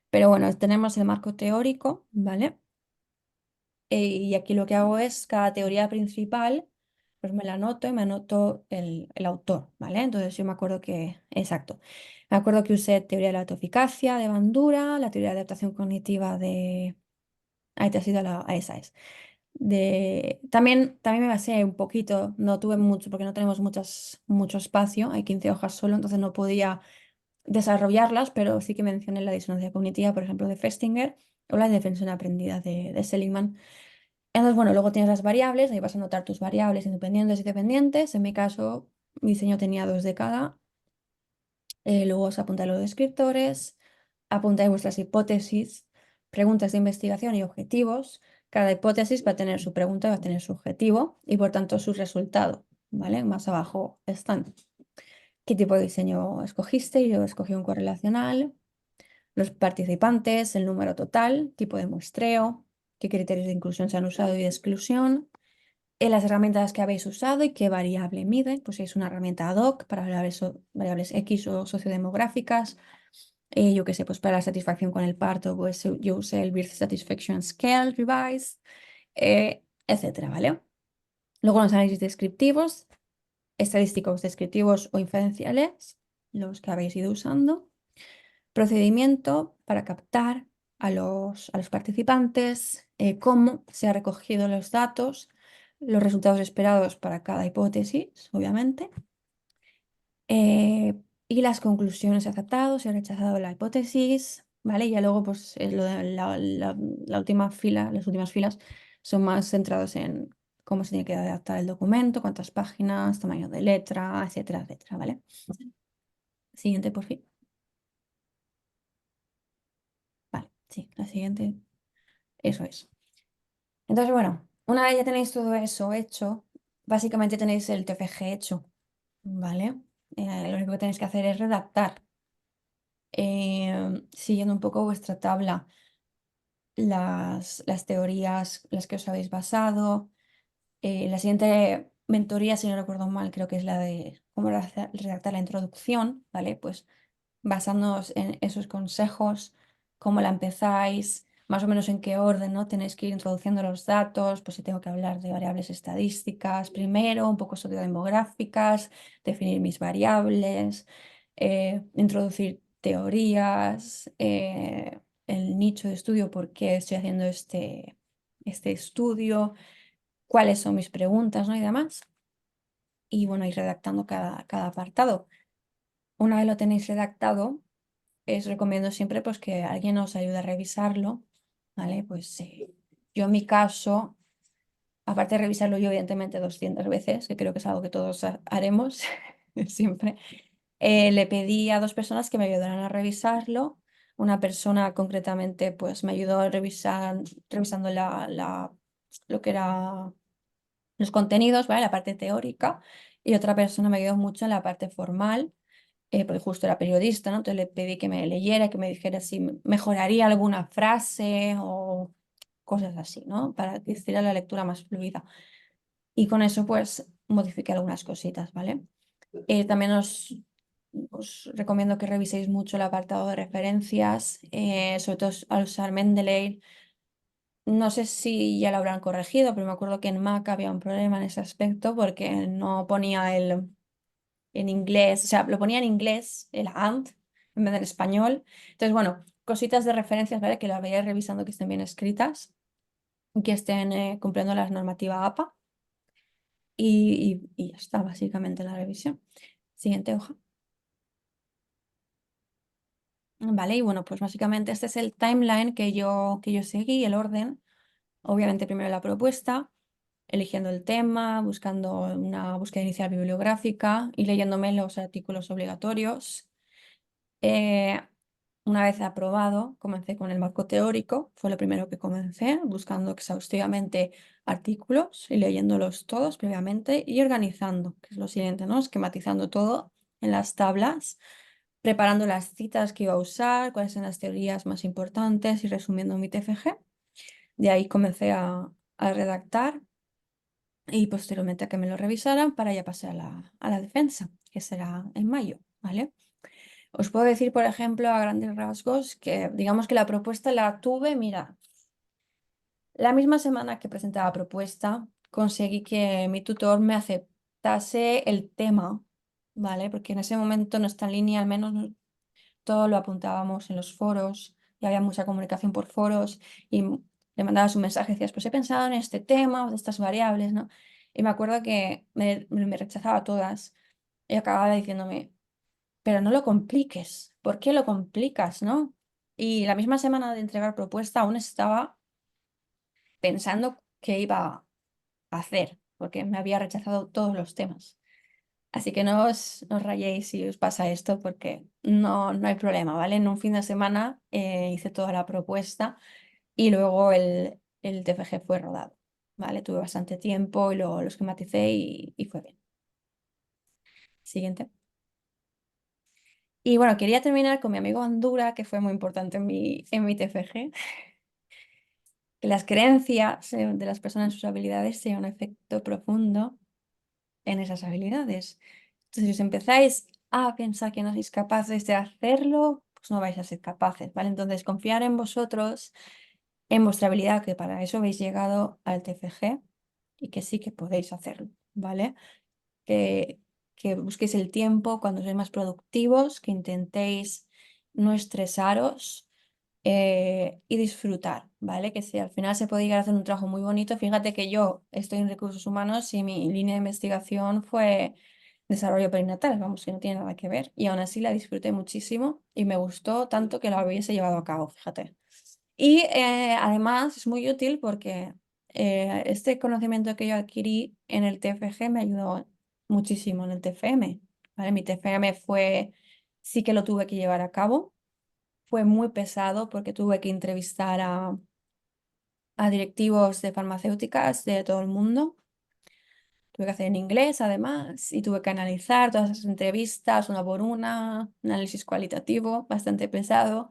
pero bueno, tenemos el marco teórico, ¿vale? Y aquí lo que hago es cada teoría principal, pues me la anoto y me anoto el autor, ¿vale? Entonces yo me acuerdo exacto, me acuerdo que usé teoría de la autoeficacia de Bandura, la teoría de adaptación cognitiva de... Ahí te has ido a esa es. También me basé un poquito, no tuve mucho, porque no tenemos mucho espacio, hay 15 hojas solo, entonces no podía desarrollarlas, pero sí que mencioné la disonancia cognitiva, por ejemplo, de Festinger, o la defensión aprendida de Seligman. Entonces, bueno, luego tienes las variables, ahí vas a anotar tus variables independientes y dependientes. En mi caso, mi diseño tenía 2 de cada. Luego os apuntáis los descriptores, apuntáis vuestras hipótesis, preguntas de investigación y objetivos. Cada hipótesis va a tener su pregunta, va a tener su objetivo y por tanto su resultado, ¿vale? Más abajo están. ¿Qué tipo de diseño escogiste? Yo escogí un correlacional, los participantes, el número total, tipo de muestreo, qué criterios de inclusión se han usado y de exclusión, las herramientas que habéis usado y qué variable mide, pues si es una herramienta ad hoc para variables X o sociodemográficas. Yo qué sé, pues para la satisfacción con el parto, pues yo usé el Birth Satisfaction Scale Revised, etcétera, ¿vale? Luego los análisis descriptivos, estadísticos descriptivos o inferenciales, los que habéis ido usando. Procedimiento para captar a los participantes, cómo se han recogido los datos, los resultados esperados para cada hipótesis, obviamente, y las conclusiones aceptadas, si ha rechazado la hipótesis, ¿vale? Y ya luego, pues, lo de la última fila, las últimas filas son más centrados en cómo se tiene que adaptar el documento, cuántas páginas, tamaño de letra, etcétera, etcétera, ¿vale? Siguiente, por fin. Vale, sí, la siguiente, eso es. Entonces, bueno, una vez ya tenéis todo eso hecho, básicamente tenéis el TFG hecho, ¿vale? Lo único que tenéis que hacer es redactar, siguiendo un poco vuestra tabla, las teorías, las que os habéis basado. La siguiente mentoría, si no recuerdo mal, creo que es la de cómo redactar la introducción, ¿vale? Pues basándonos en esos consejos, cómo la empezáis, más o menos en qué orden, ¿no? Tenéis que ir introduciendo los datos, pues si tengo que hablar de variables estadísticas primero, un poco sociodemográficas, definir mis variables, introducir teorías, el nicho de estudio, por qué estoy haciendo este estudio, cuáles son mis preguntas, ¿no? Y demás. Y bueno, ir redactando cada apartado. Una vez lo tenéis redactado, os recomiendo siempre pues, que alguien os ayude a revisarlo, ¿vale? Pues yo en mi caso, aparte de revisarlo yo evidentemente 200 veces, que creo que es algo que todos haremos siempre, le pedí a 2 personas que me ayudaran a revisarlo. Una persona concretamente pues me ayudó a revisando lo que era los contenidos, ¿vale? La parte teórica, y otra persona me ayudó mucho en la parte formal, porque justo era periodista, ¿no? Entonces le pedí que me leyera, que me dijera si mejoraría alguna frase o cosas así, ¿no? Para que hiciera la lectura más fluida. Y con eso, pues, modifiqué algunas cositas, ¿vale? También os recomiendo que reviséis mucho el apartado de referencias, sobre todo al usar Mendeley. No sé si ya lo habrán corregido, pero me acuerdo que en Mac había un problema en ese aspecto porque no ponía en inglés, o sea, lo ponía en inglés, el and, en vez de en español. Entonces, bueno, cositas de referencias, ¿vale? Que las vayáis revisando, que estén bien escritas, que estén cumpliendo la normativa APA. Y ya está, básicamente, la revisión. Siguiente hoja. Vale, y bueno, pues básicamente este es el timeline que yo seguí, el orden. Obviamente primero la propuesta, eligiendo el tema, buscando una búsqueda inicial bibliográfica y leyéndome los artículos obligatorios. Una vez aprobado, comencé con el marco teórico, fue lo primero que comencé, buscando exhaustivamente artículos y leyéndolos todos previamente y organizando, que es lo siguiente, ¿no? Esquematizando todo en las tablas, preparando las citas que iba a usar, cuáles son las teorías más importantes y resumiendo mi TFG. De ahí comencé a redactar y posteriormente a que me lo revisaran para ya pasar a la defensa, que será en mayo, ¿vale? Os puedo decir, por ejemplo, a grandes rasgos, que digamos que la propuesta la tuve, mira, la misma semana que presentaba propuesta, conseguí que mi tutor me aceptase el tema, ¿vale? Porque en ese momento nuestra línea, al menos todo lo apuntábamos en los foros y había mucha comunicación por foros y le mandabas un mensaje y decías, pues he pensado en este tema o de estas variables, ¿no? Y me acuerdo que me rechazaba todas y acababa diciéndome, pero no lo compliques, ¿por qué lo complicas, no? Y la misma semana de entregar propuesta aún estaba pensando qué iba a hacer, porque me había rechazado todos los temas. Así que no os rayéis si os pasa esto, porque no hay problema, ¿vale? En un fin de semana hice toda la propuesta y luego el TFG fue rodado, ¿vale? Tuve bastante tiempo y lo esquematicé y fue bien. Siguiente. Y bueno, quería terminar con mi amigo Andura, que fue muy importante en mi TFG. Que las creencias de las personas en sus habilidades tienen un efecto profundo en esas habilidades. Entonces, si os empezáis a pensar que no sois capaces de hacerlo, pues no vais a ser capaces, ¿vale? Entonces, confiar en vosotros, en vuestra habilidad, que para eso habéis llegado al TFG y que sí que podéis hacerlo, ¿vale? Que, que busquéis el tiempo cuando sois más productivos, que intentéis no estresaros y disfrutar, ¿vale? Que si al final se puede llegar a hacer un trabajo muy bonito, fíjate que yo estoy en recursos humanos y mi línea de investigación fue desarrollo perinatal, vamos, que no tiene nada que ver, y aún así la disfruté muchísimo y me gustó tanto que la hubiese llevado a cabo, fíjate. Y además es muy útil porque este conocimiento que yo adquirí en el TFG me ayudó muchísimo en el TFM, ¿vale? Mi TFM sí que lo tuve que llevar a cabo, fue muy pesado porque tuve que entrevistar a directivos de farmacéuticas de todo el mundo. Tuve que hacer en inglés además y tuve que analizar todas esas entrevistas una por una, un análisis cualitativo bastante pesado.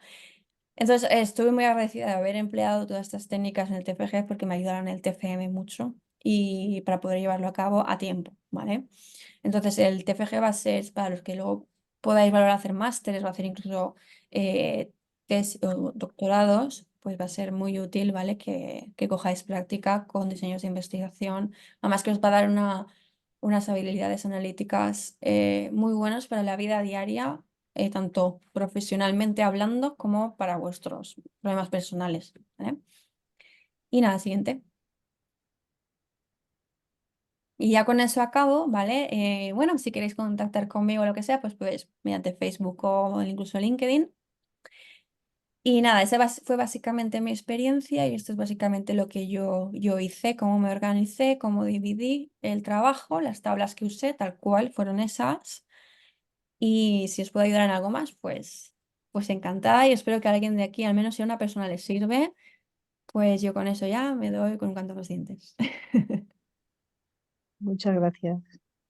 Entonces estuve muy agradecida de haber empleado todas estas técnicas en el TFG porque me ayudaron en el TFM mucho y para poder llevarlo a cabo a tiempo, ¿vale? Entonces el TFG va a ser para los que luego podáis valorar hacer másteres o hacer incluso tesis o doctorados, pues va a ser muy útil, ¿vale? Que cojáis práctica con diseños de investigación, además que os va a dar unas habilidades analíticas muy buenas para la vida diaria, tanto profesionalmente hablando como para vuestros problemas personales, ¿vale? Y nada, siguiente. Y ya con eso acabo, ¿vale? Bueno, si queréis contactar conmigo o lo que sea, pues mediante Facebook o incluso LinkedIn. Y nada, fue básicamente mi experiencia y esto es básicamente lo que yo hice, cómo me organicé, cómo dividí el trabajo, las tablas que usé, tal cual fueron esas. Y si os puedo ayudar en algo más, pues encantada y espero que a alguien de aquí, al menos si a una persona le sirve, pues yo con eso ya me doy con un canto a los dientes. Muchas gracias.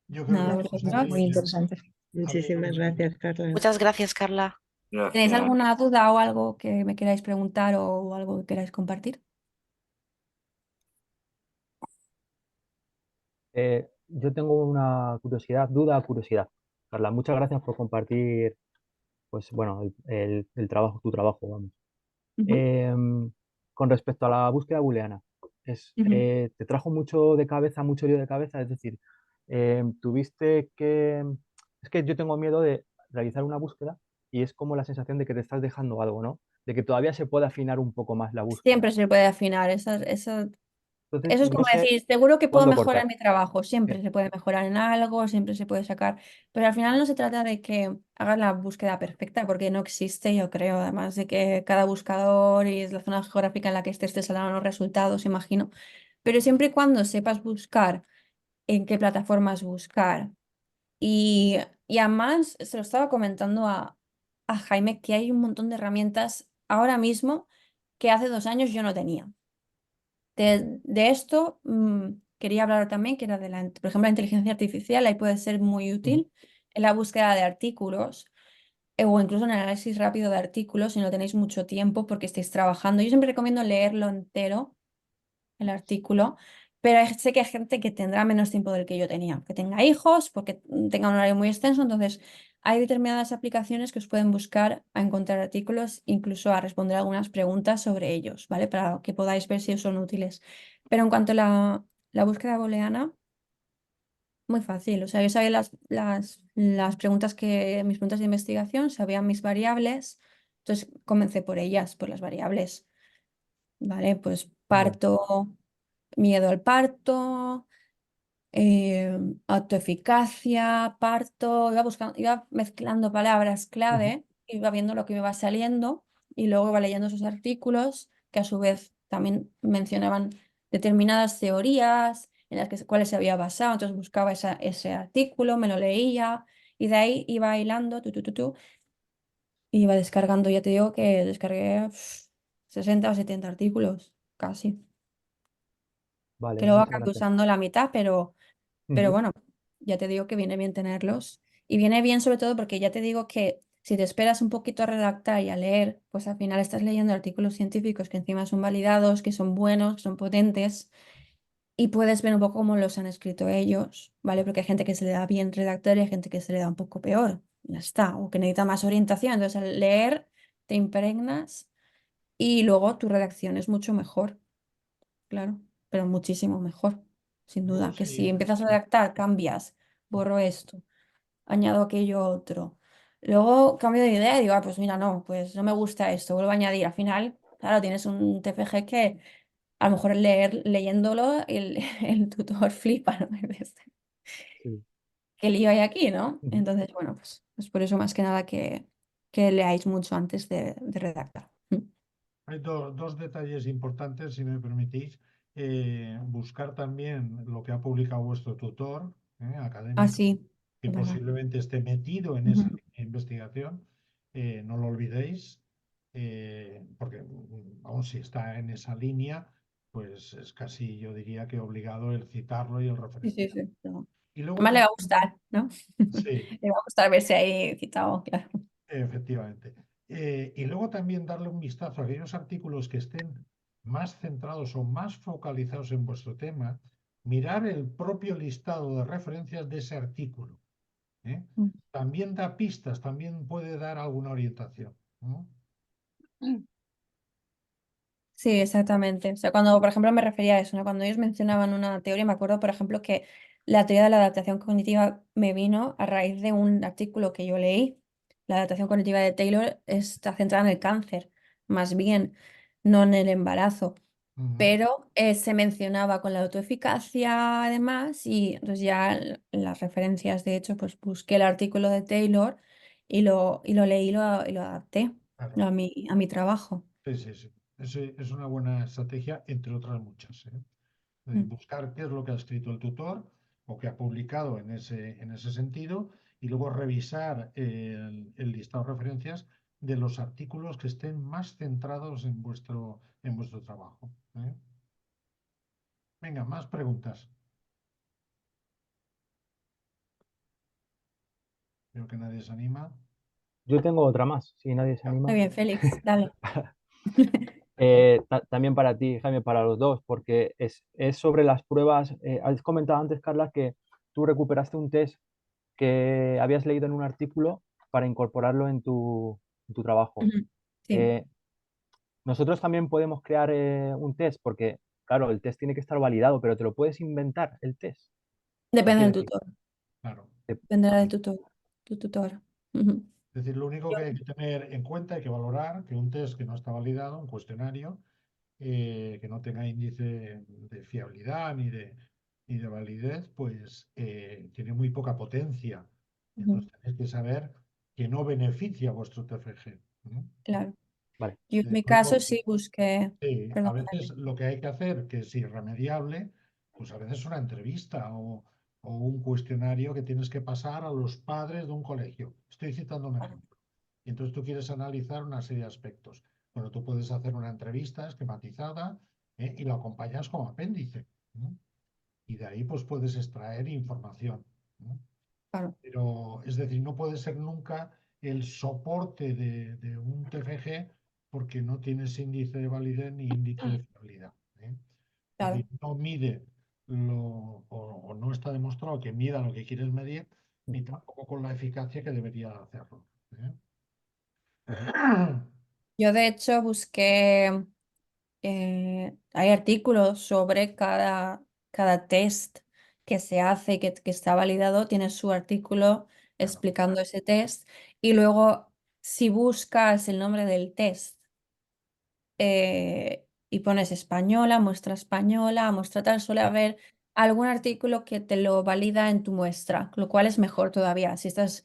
Yo creo Nada, que Me ha todos parecido vosotros. muy aquellos interesante. Muchísimas gracias, Carla. Muchas gracias, Carla. ¿Tenéis Gracias. alguna duda o algo que me queráis preguntar o algo que queráis compartir? Yo tengo una curiosidad, duda, curiosidad. Carla, muchas gracias por compartir, pues bueno, el trabajo, tu trabajo, vamos. Ujú, Con respecto a la búsqueda booleana, ujú. ¿te trajo mucho de cabeza, mucho lío de cabeza? Es decir, tuviste que... Es que yo tengo miedo de realizar una búsqueda y es como la sensación de que te estás dejando algo, ¿no? De que todavía se puede afinar un poco más la búsqueda. Siempre se puede afinar. Eso Entonces, es no como sé decir, seguro que puedo cuándo mejorar cortar. mi trabajo. Sí. Siempre se puede mejorar en algo, siempre se puede sacar. Pero al final no se trata de que hagas la búsqueda perfecta, porque no existe, yo creo. Además de que cada buscador y la zona geográfica en la que estés te saldrán los resultados, imagino. Pero siempre y cuando sepas buscar, en qué plataformas buscar. Y, y además, se lo estaba comentando a Jaime, que hay un montón de herramientas ahora mismo que hace 2 años yo no tenía. De esto quería hablar también, que era por ejemplo, la inteligencia artificial, ahí puede ser muy Ujú. útil en la búsqueda de artículos o incluso en el análisis rápido de artículos si no tenéis mucho tiempo porque estáis trabajando. Yo siempre recomiendo leerlo entero el artículo, pero sé que hay gente que tendrá menos tiempo del que yo tenía, que tenga hijos, porque tenga un horario muy extenso, entonces hay determinadas aplicaciones que os pueden buscar a encontrar artículos, incluso a responder algunas preguntas sobre ellos, ¿vale? Para que podáis ver si os son útiles. Pero en cuanto a la búsqueda booleana, muy fácil. O sea, yo sabía las preguntas mis preguntas de investigación, sabía mis variables, entonces comencé por ellas, por las variables. Vale, pues Vale. parto, miedo al parto, autoeficacia, parto, iba buscando, iba mezclando palabras Ujú. clave, iba viendo lo que me iba saliendo y luego iba leyendo esos artículos que a su vez también mencionaban determinadas teorías en las cuales se había basado, entonces buscaba ese artículo, me lo leía y de ahí iba hilando, y iba descargando, ya te digo que descargué 60 o 70 artículos, casi, Vale, que luego muchas acabé gracias. usando la mitad, pero Ujú. bueno, ya te digo que viene bien tenerlos. Y viene bien sobre todo porque ya te digo que si te esperas un poquito a redactar y a leer, pues al final estás leyendo artículos científicos que encima son validados, que son buenos, que son potentes, y puedes ver un poco cómo los han escrito ellos, ¿vale? Porque hay gente que se le da bien redactar y hay gente que se le da un poco peor. Ya está, o que necesita más orientación. Entonces al leer te impregnas y luego tu redacción es mucho mejor, claro, pero muchísimo mejor, sin Luego duda. Que si sí, empiezas a redactar, cambias, borro esto, añado aquello otro. Luego cambio de idea y digo, pues mira, no, pues no me gusta esto, vuelvo a añadir. Al final, claro, tienes un TFG que a lo mejor leyéndolo el tutor flipa, ¿no? Dices, Sí. ¿qué lío hay aquí, no? Ujú. Entonces, bueno, pues es por eso más que nada que leáis mucho antes de redactar. hay dos detalles importantes, si me permitís. Buscar también lo que ha publicado vuestro tutor Ah, académico, sí, que es verdad. posiblemente esté metido en esa Ujú. investigación. No lo olvidéis, porque aun si está en esa línea, pues es casi, yo diría que obligado el citarlo y el Sí, sí, referenciar. sí. No. Y luego Además le va a también, gustar, ¿no? sí, Le va a gustar verse ahí citado, claro. efectivamente. Y luego también darle un vistazo a aquellos artículos que estén más centrados o más focalizados en vuestro tema, mirar el propio listado de referencias de ese artículo. ¿Eh? También da pistas, también puede dar alguna orientación, ¿no? Sí, exactamente. O sea, cuando, por ejemplo, me refería a eso, ¿no? Cuando ellos mencionaban una teoría, me acuerdo, por ejemplo, que la teoría de la adaptación cognitiva me vino a raíz de un artículo que yo leí. La adaptación cognitiva de Taylor está centrada en el cáncer, más bien, no en el embarazo. Ujú, Pero se mencionaba con la autoeficacia además, y entonces ya en las referencias, de hecho, pues busqué el artículo de Taylor y lo leí y lo adapté claro. a mi trabajo. Sí, sí, sí. Es una buena estrategia, entre otras muchas, ¿eh? Mm. Buscar qué es lo que ha escrito el tutor o que ha publicado en ese sentido y luego revisar el listado de referencias de los artículos que estén más centrados en vuestro trabajo, ¿eh? Venga, más preguntas. Veo que nadie se anima. Yo tengo otra más, si nadie se Muy anima. bien, Félix, dale. También para ti, Jaime, para los dos, porque es sobre las pruebas. Has comentado antes, Carla, que tú recuperaste un test que habías leído en un artículo para incorporarlo en tu trabajo. Ujú. Sí, Eh, Nosotros también podemos crear un test, porque, claro, el test tiene que estar validado, pero te lo puedes inventar el test. O sea, depende quiero del decir, tutor, Claro. dependerá del vale, tutor, tu tutor. Ujú. Es decir, lo único Yo- que hay que tener en cuenta, hay que valorar que un test que no está validado, un cuestionario, que no tenga índice de fiabilidad ni de validez, pues tiene muy poca potencia. Ujú. Entonces tenéis que saber que no beneficia a vuestro TFG, ¿no? Claro. vale. Yo en mi Lo caso único sí busqué, sí, a perdón, veces lo que hay que hacer, que es irremediable, pues a veces una entrevista o un cuestionario que tienes que pasar a los padres de un colegio. Estoy citando un ejemplo. Y entonces tú quieres analizar una serie de aspectos. Bueno, tú puedes hacer una entrevista esquematizada, y lo acompañas como apéndice, ¿no? Y de ahí pues puedes extraer información, ¿no? claro, Pero es decir, no puede ser nunca el soporte de un TFG porque no tienes índice de validez ni índice de fiabilidad, ¿eh? Es claro. decir, no mide o no está demostrado que mida lo que quieres medir, ni Ujú. tampoco con la eficacia que debería hacerlo, ¿eh? Yo de hecho busqué, hay artículos sobre cada cada test que se hace, que está validado, tiene su artículo explicando ese test. Y luego, si buscas el nombre del test y pones española, muestra tal, suele haber algún artículo que te lo valida en tu muestra, lo cual es mejor todavía. Si estás,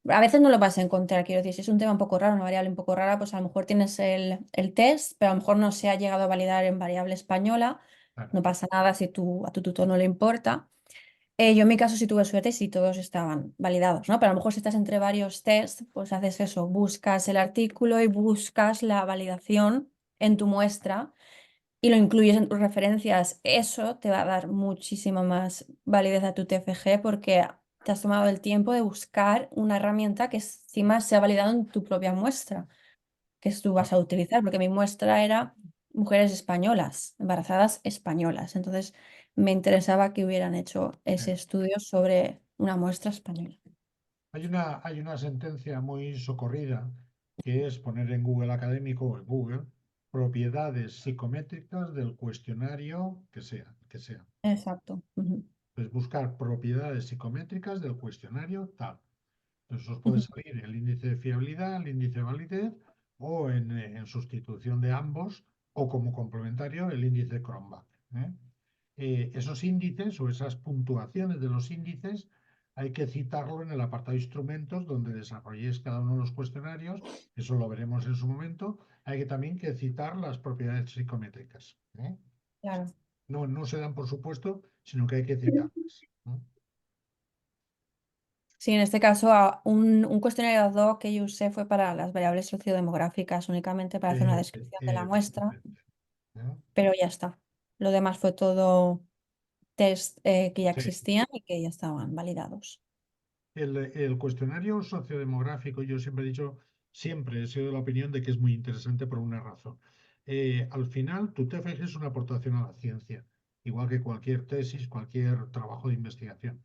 a veces no lo vas a encontrar, quiero decir, si es un tema un poco raro, una variable un poco rara, pues a lo mejor tienes el test, pero a lo mejor no se ha llegado a validar en variable española. Claro. No pasa nada si a tu tutor no le importa. Yo en mi caso sí tuve suerte si todos estaban validados, ¿no? Pero a lo mejor si estás entre varios tests, pues haces eso, buscas el artículo y buscas la validación en tu muestra y lo incluyes en tus referencias. Eso te va a dar muchísima más validez a tu TFG porque te has tomado el tiempo de buscar una herramienta que encima se ha validado en tu propia muestra, que tú vas a utilizar, porque mi muestra era mujeres españolas, embarazadas españolas. Entonces me interesaba que hubieran hecho ese estudio sobre una muestra española. Hay una sentencia muy socorrida que es poner en Google Académico o en Google propiedades psicométricas del cuestionario que sea. Exacto. Ujú. Pues buscar propiedades psicométricas del cuestionario tal. Entonces os puede Ujú. salir el índice de fiabilidad, el índice de validez o en sustitución de ambos o como complementario el índice Cronbach. Esos índices o esas puntuaciones de los índices hay que citarlo en el apartado de instrumentos donde desarrolléis cada uno de los cuestionarios, eso lo veremos en su momento. Hay que también que citar las propiedades psicométricas. Claro. No se dan por supuesto, sino que hay que citarlas. Sí, en este caso, un cuestionario ad hoc que yo usé fue para las variables sociodemográficas, únicamente para hacer una descripción de la muestra, Efectivamente. ¿eh? pero ya está. Lo demás fue todo test que ya Sí. existían y que ya estaban validados. El cuestionario sociodemográfico, yo siempre he dicho, siempre he sido de la opinión de que es muy interesante por una razón. Al final, tu TFG es una aportación a la ciencia, igual que cualquier tesis, cualquier trabajo de investigación.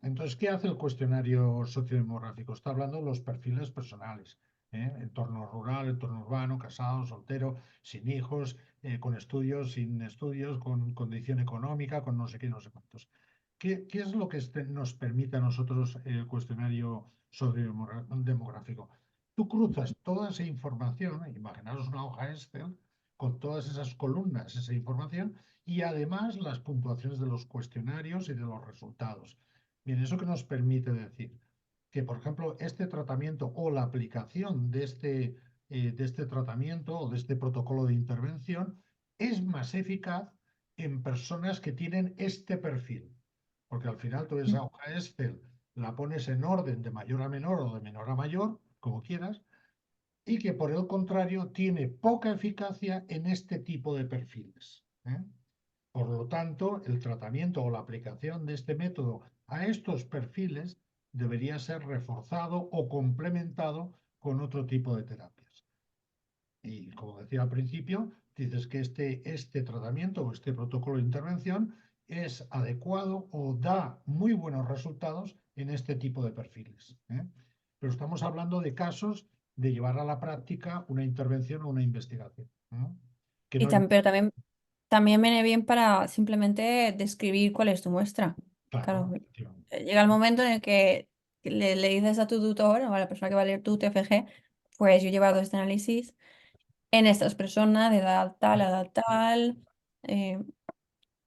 Entonces, ¿qué hace el cuestionario sociodemográfico? Está hablando de los perfiles personales, entorno rural, entorno urbano, casado, soltero, sin hijos, con estudios, sin estudios, con condición económica, con no sé qué, no sé cuántos. ¿Qué es lo que nos permite a nosotros el cuestionario sociodemográfico? Tú cruzas toda esa información, imaginaros una hoja Excel con todas esas columnas, esa información, y además las puntuaciones de los cuestionarios y de los resultados. Bien, ¿eso qué nos permite decir? Que, por ejemplo, este tratamiento o la aplicación de este tratamiento o de este protocolo de intervención es más eficaz en personas que tienen este perfil. Porque al final toda esa hoja Excel la pones en orden de mayor a menor o de menor a mayor, como quieras, y que por el contrario tiene poca eficacia en este tipo de perfiles. Por lo tanto, el tratamiento o la aplicación de este método a estos perfiles debería ser reforzado o complementado con otro tipo de terapias. Y como decía al principio, dices que este tratamiento o este protocolo de intervención es adecuado o da muy buenos resultados en este tipo de perfiles. Pero estamos hablando de casos de llevar a la práctica una intervención o una investigación. Que Y no, pero también viene bien para simplemente describir cuál es tu muestra. claro, Claro, efectivamente. llega el momento en el que le dices a tu tutor o a la persona que va a leer tu TFG, pues yo he llevado este análisis en estas personas de edad tal, eh,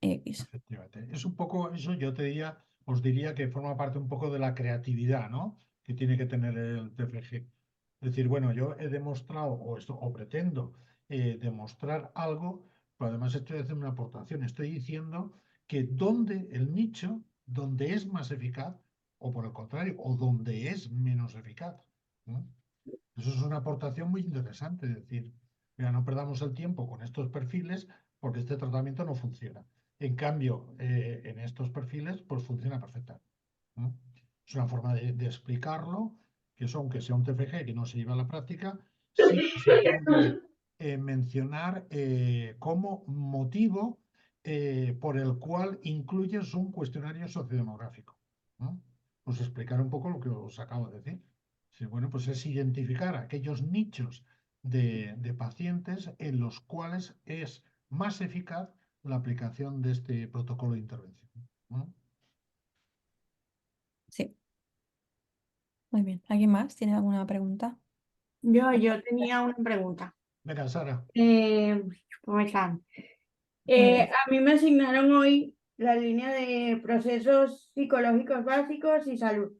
X. Efectivamente. Es un poco, eso yo os diría que forma parte un poco de la creatividad, ¿no? Que tiene que tener el TFG. Es decir, bueno, yo he demostrado o pretendo demostrar algo, pero además estoy haciendo una aportación. Estoy diciendo que donde el nicho, donde es más eficaz, o por el contrario, o donde es menos eficaz. ¿No? Eso es una aportación muy interesante. Es decir, mira, no perdamos el tiempo con estos perfiles porque este tratamiento no funciona. En cambio, en estos perfiles, pues funciona perfectamente. ¿No? Es una forma de explicarlo, que eso, aunque sea un TFG que no se lleva a la práctica, sí que se puede mencionar como motivo por el cual incluyes un cuestionario sociodemográfico. ¿No? Pues explicar un poco lo que os acabo de decir. Sí, bueno, pues es identificar aquellos nichos de pacientes en los cuales es más eficaz la aplicación de este protocolo de intervención. ¿No? Sí, muy bien. ¿Alguien más tiene alguna pregunta? Yo tenía una pregunta. Venga, Sara. ¿Cómo están? Muy bien. A mí me asignaron hoy la línea de procesos psicológicos básicos y salud.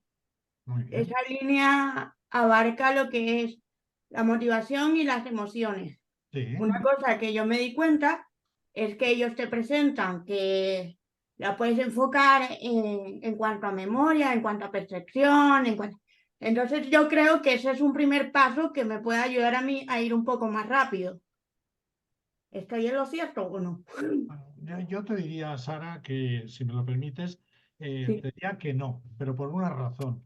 Muy bien. Esa línea abarca lo que es la motivación y las emociones. Sí, Una cosa que yo me di cuenta es que ellos te presentan que la puedes enfocar en cuanto a memoria, en cuanto a percepción, Entonces yo creo que ese es un primer paso que me puede ayudar a mí a ir un poco más rápido. ¿Estoy en lo cierto o no? Bueno, yo te diría, Sara, que si me lo permites, Sí. te diría que no, pero por una razón.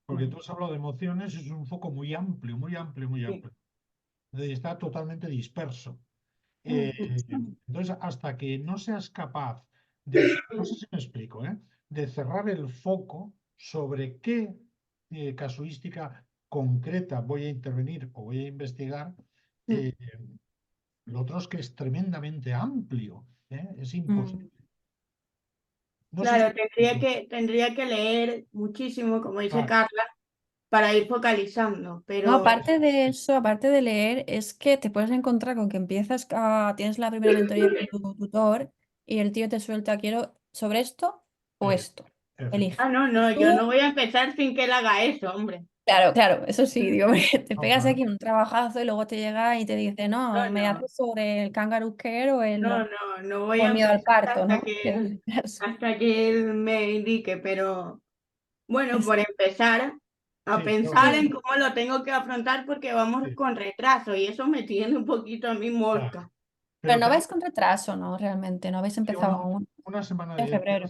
Porque tú has hablado de emociones, es un foco muy amplio, muy amplio, muy Sí. amplio. Está totalmente disperso. Mm. Entonces, hasta que no seas capaz de, no sé si me explico, de cerrar el foco sobre qué casuística concreta voy a intervenir o voy a investigar, eh, lo otro es que es tremendamente amplio, es imposible. Mm. No sé Claro, si- tendría que leer muchísimo, como dice Claro, Carla, para ir focalizando, No, pero aparte de eso, aparte de leer, es que te puedes encontrar con que tienes la primera mentoría con tu tutor y el tío te suelta, quiero sobre esto o eh, esto. Elige. no, yo no Tú, voy a empezar sin que él haga eso, hombre. claro, claro, eso sí, digo, porque te no, pegas claro. aquí un trabajazo y luego te llega y te dice, No, no, me no, haces sobre el kangaroo care no voy o a el miedo al empezar parto, ¿no? Que era mi caso. hasta que él me indique, pero bueno, Es- por empezar a Sí, pensar en Sí, cómo lo tengo que afrontar porque vamos sí, con retraso y eso me tiene un poquito a mí claro. mosca. pero Pero no te vais con retraso, ¿no? Realmente, no habéis sí, empezado aún. una semana En de febrero.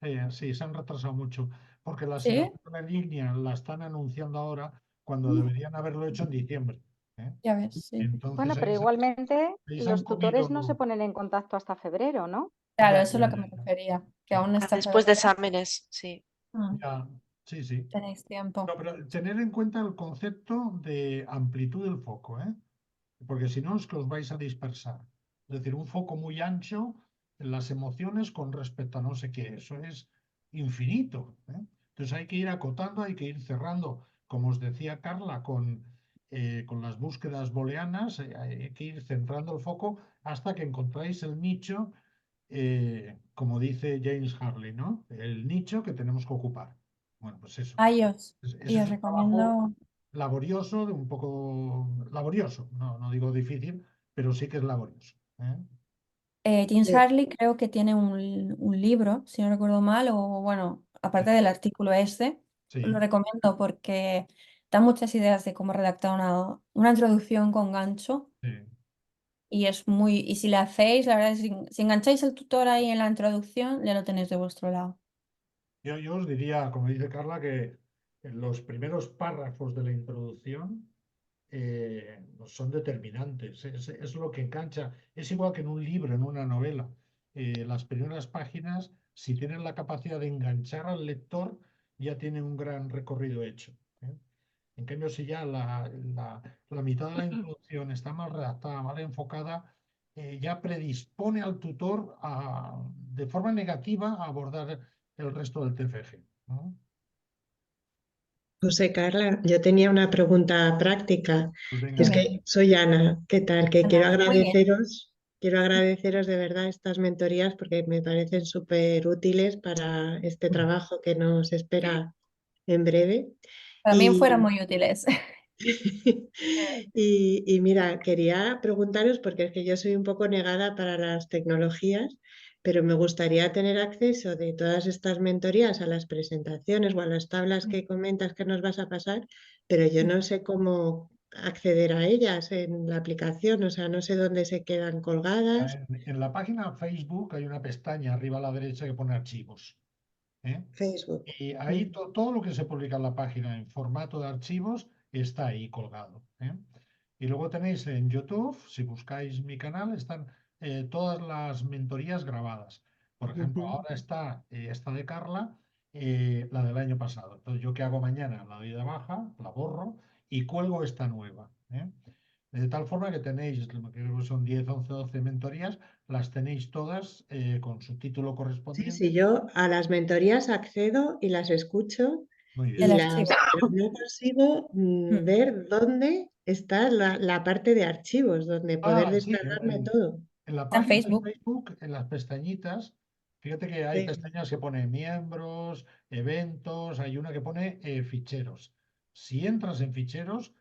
días, sí, se han retrasado mucho, porque la Sí, asignatura en línea la están anunciando ahora cuando Mm, deberían haberlo hecho en diciembre. ¿Eh? ya ves, sí. Entonces Bueno, pero igualmente ahí se han los tutores no se comido, ponen en contacto hasta febrero, ¿no? Claro, ya, eso es lo que me refería, que sí, aún está Después de febrero. exámenes, sí. Mm, sí, sí. tenéis tiempo. No, pero tener en cuenta el concepto de amplitud del foco, porque si no es que os vais a dispersar. Es decir, un foco muy ancho en las emociones con respecto a no sé qué, eso es infinito. Entonces hay que ir acotando, hay que ir cerrando, como os decía Carla, con las búsquedas booleanas, hay que ir centrando el foco hasta que encontráis el nicho, como dice James Harley, ¿no? El nicho que tenemos que ocupar. Bueno, pues eso. Ahí Ese y es os un trabajo recomiendo. laborioso, de un poco laborioso, no digo difícil, pero sí que es laborioso. James Harley creo que tiene un libro, si no recuerdo mal, o bueno, aparte del artículo este, lo Sí, recomiendo porque da muchas ideas de cómo redactar una introducción con gancho sí. y es muy, y si la hacéis, la verdad es que si engancháis el tutor ahí en la introducción, ya lo tenéis de vuestro lado. Yo os diría, como dice Carla, que en los primeros párrafos de la introducción son determinantes, es lo que engancha, es igual que en un libro, en una novela. Las primeras páginas, si tienen la capacidad de enganchar al lector, ya tienen un gran recorrido hecho. En cambio, si ya la mitad de la introducción está mal redactada, mal enfocada, ya predispone al tutor de forma negativa a abordar el resto del TFG, ¿no? José Carla, yo tenía una pregunta práctica. Pues venga, Es Dime, que soy Ana, ¿qué tal? Que Ana, muy bien. quiero agradeceros de verdad estas mentorías porque me parecen súper útiles para este trabajo que nos espera en breve. También fueron Y, muy útiles. y mira, quería preguntaros, porque es que yo soy un poco negada para las tecnologías, pero me gustaría tener acceso de todas estas mentorías a las presentaciones o a las tablas que comentas que nos vas a pasar, pero yo no sé cómo acceder a ellas en la aplicación, o sea, no sé dónde se quedan colgadas. en la página Facebook hay una pestaña arriba a la derecha que pone archivos. ¿Eh? Facebook. Y ahí Mm. todo lo que se publica en la página en formato de archivos está ahí colgado. Y luego tenéis en YouTube, si buscáis mi canal, están todas las mentorías grabadas. Por ejemplo, Ujú. ahora está esta de Carla, la del año pasado. Entonces, ¿yo qué hago mañana? La doy de baja, la borro y cuelgo esta nueva. De tal forma que tenéis, creo que son 10, 11, 12 mentorías, las tenéis todas con su título Sí, correspondiente. sí, yo a las mentorías accedo y las escucho Muy y El bien. archivo. pero no consigo Mm. ver dónde está la parte de archivos, donde poder Sí, descargarme todo. en la Está en página de Facebook. Facebook, en las pestañitas, fíjate que hay Sí. pestañas que pone miembros, eventos, hay una que pone ficheros. Si entras en ficheros,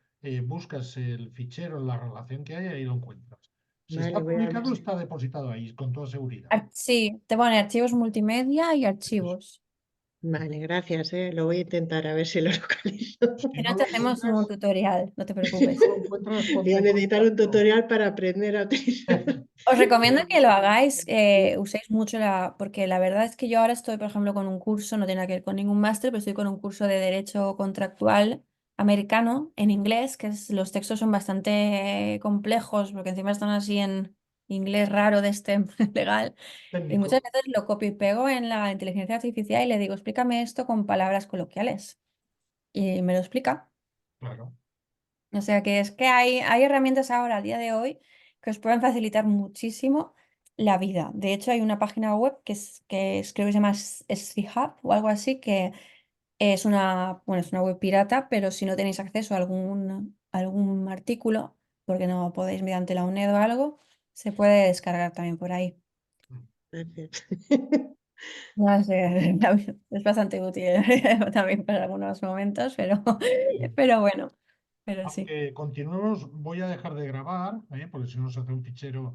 buscas el fichero en la relación que hay, ahí lo encuentras. Si Vale, está voy a ver. publicado, está depositado ahí, con toda seguridad. Sí, te pone archivos multimedia y archivos. Vale, gracias, lo voy a intentar a ver si lo localizo. Si Si no no, lo te hacemos un encuentras, tutorial, no te si preocupes. no lo encuentras, Voy ponte a en necesitar un contacto. tutorial para aprender a utilizar. Os recomiendo que lo hagáis, uséis mucho porque la verdad es que yo ahora estoy, por ejemplo, con un curso, no tiene nada que ver con ningún máster, pero estoy con un curso de Derecho Contractual americano en inglés, los textos son bastante complejos, porque encima están así en inglés raro de este legal, y Técnico, muchas veces lo copio y pego en la inteligencia artificial y le digo, explícame esto con palabras coloquiales, y me lo explica. claro. O sea que es que hay herramientas ahora, a día de hoy, que os pueden facilitar muchísimo la vida. De hecho, hay una página web creo que se llama Sci-Hub o algo así, que bueno, es una web pirata, pero si no tenéis acceso a algún artículo, porque no podéis mediante la UNED o algo, se puede descargar también por ahí. Gracias. No sé, es bastante útil también para algunos momentos, pero bueno, pero sí. Aunque continuemos, voy a dejar de grabar, porque si no se hace un fichero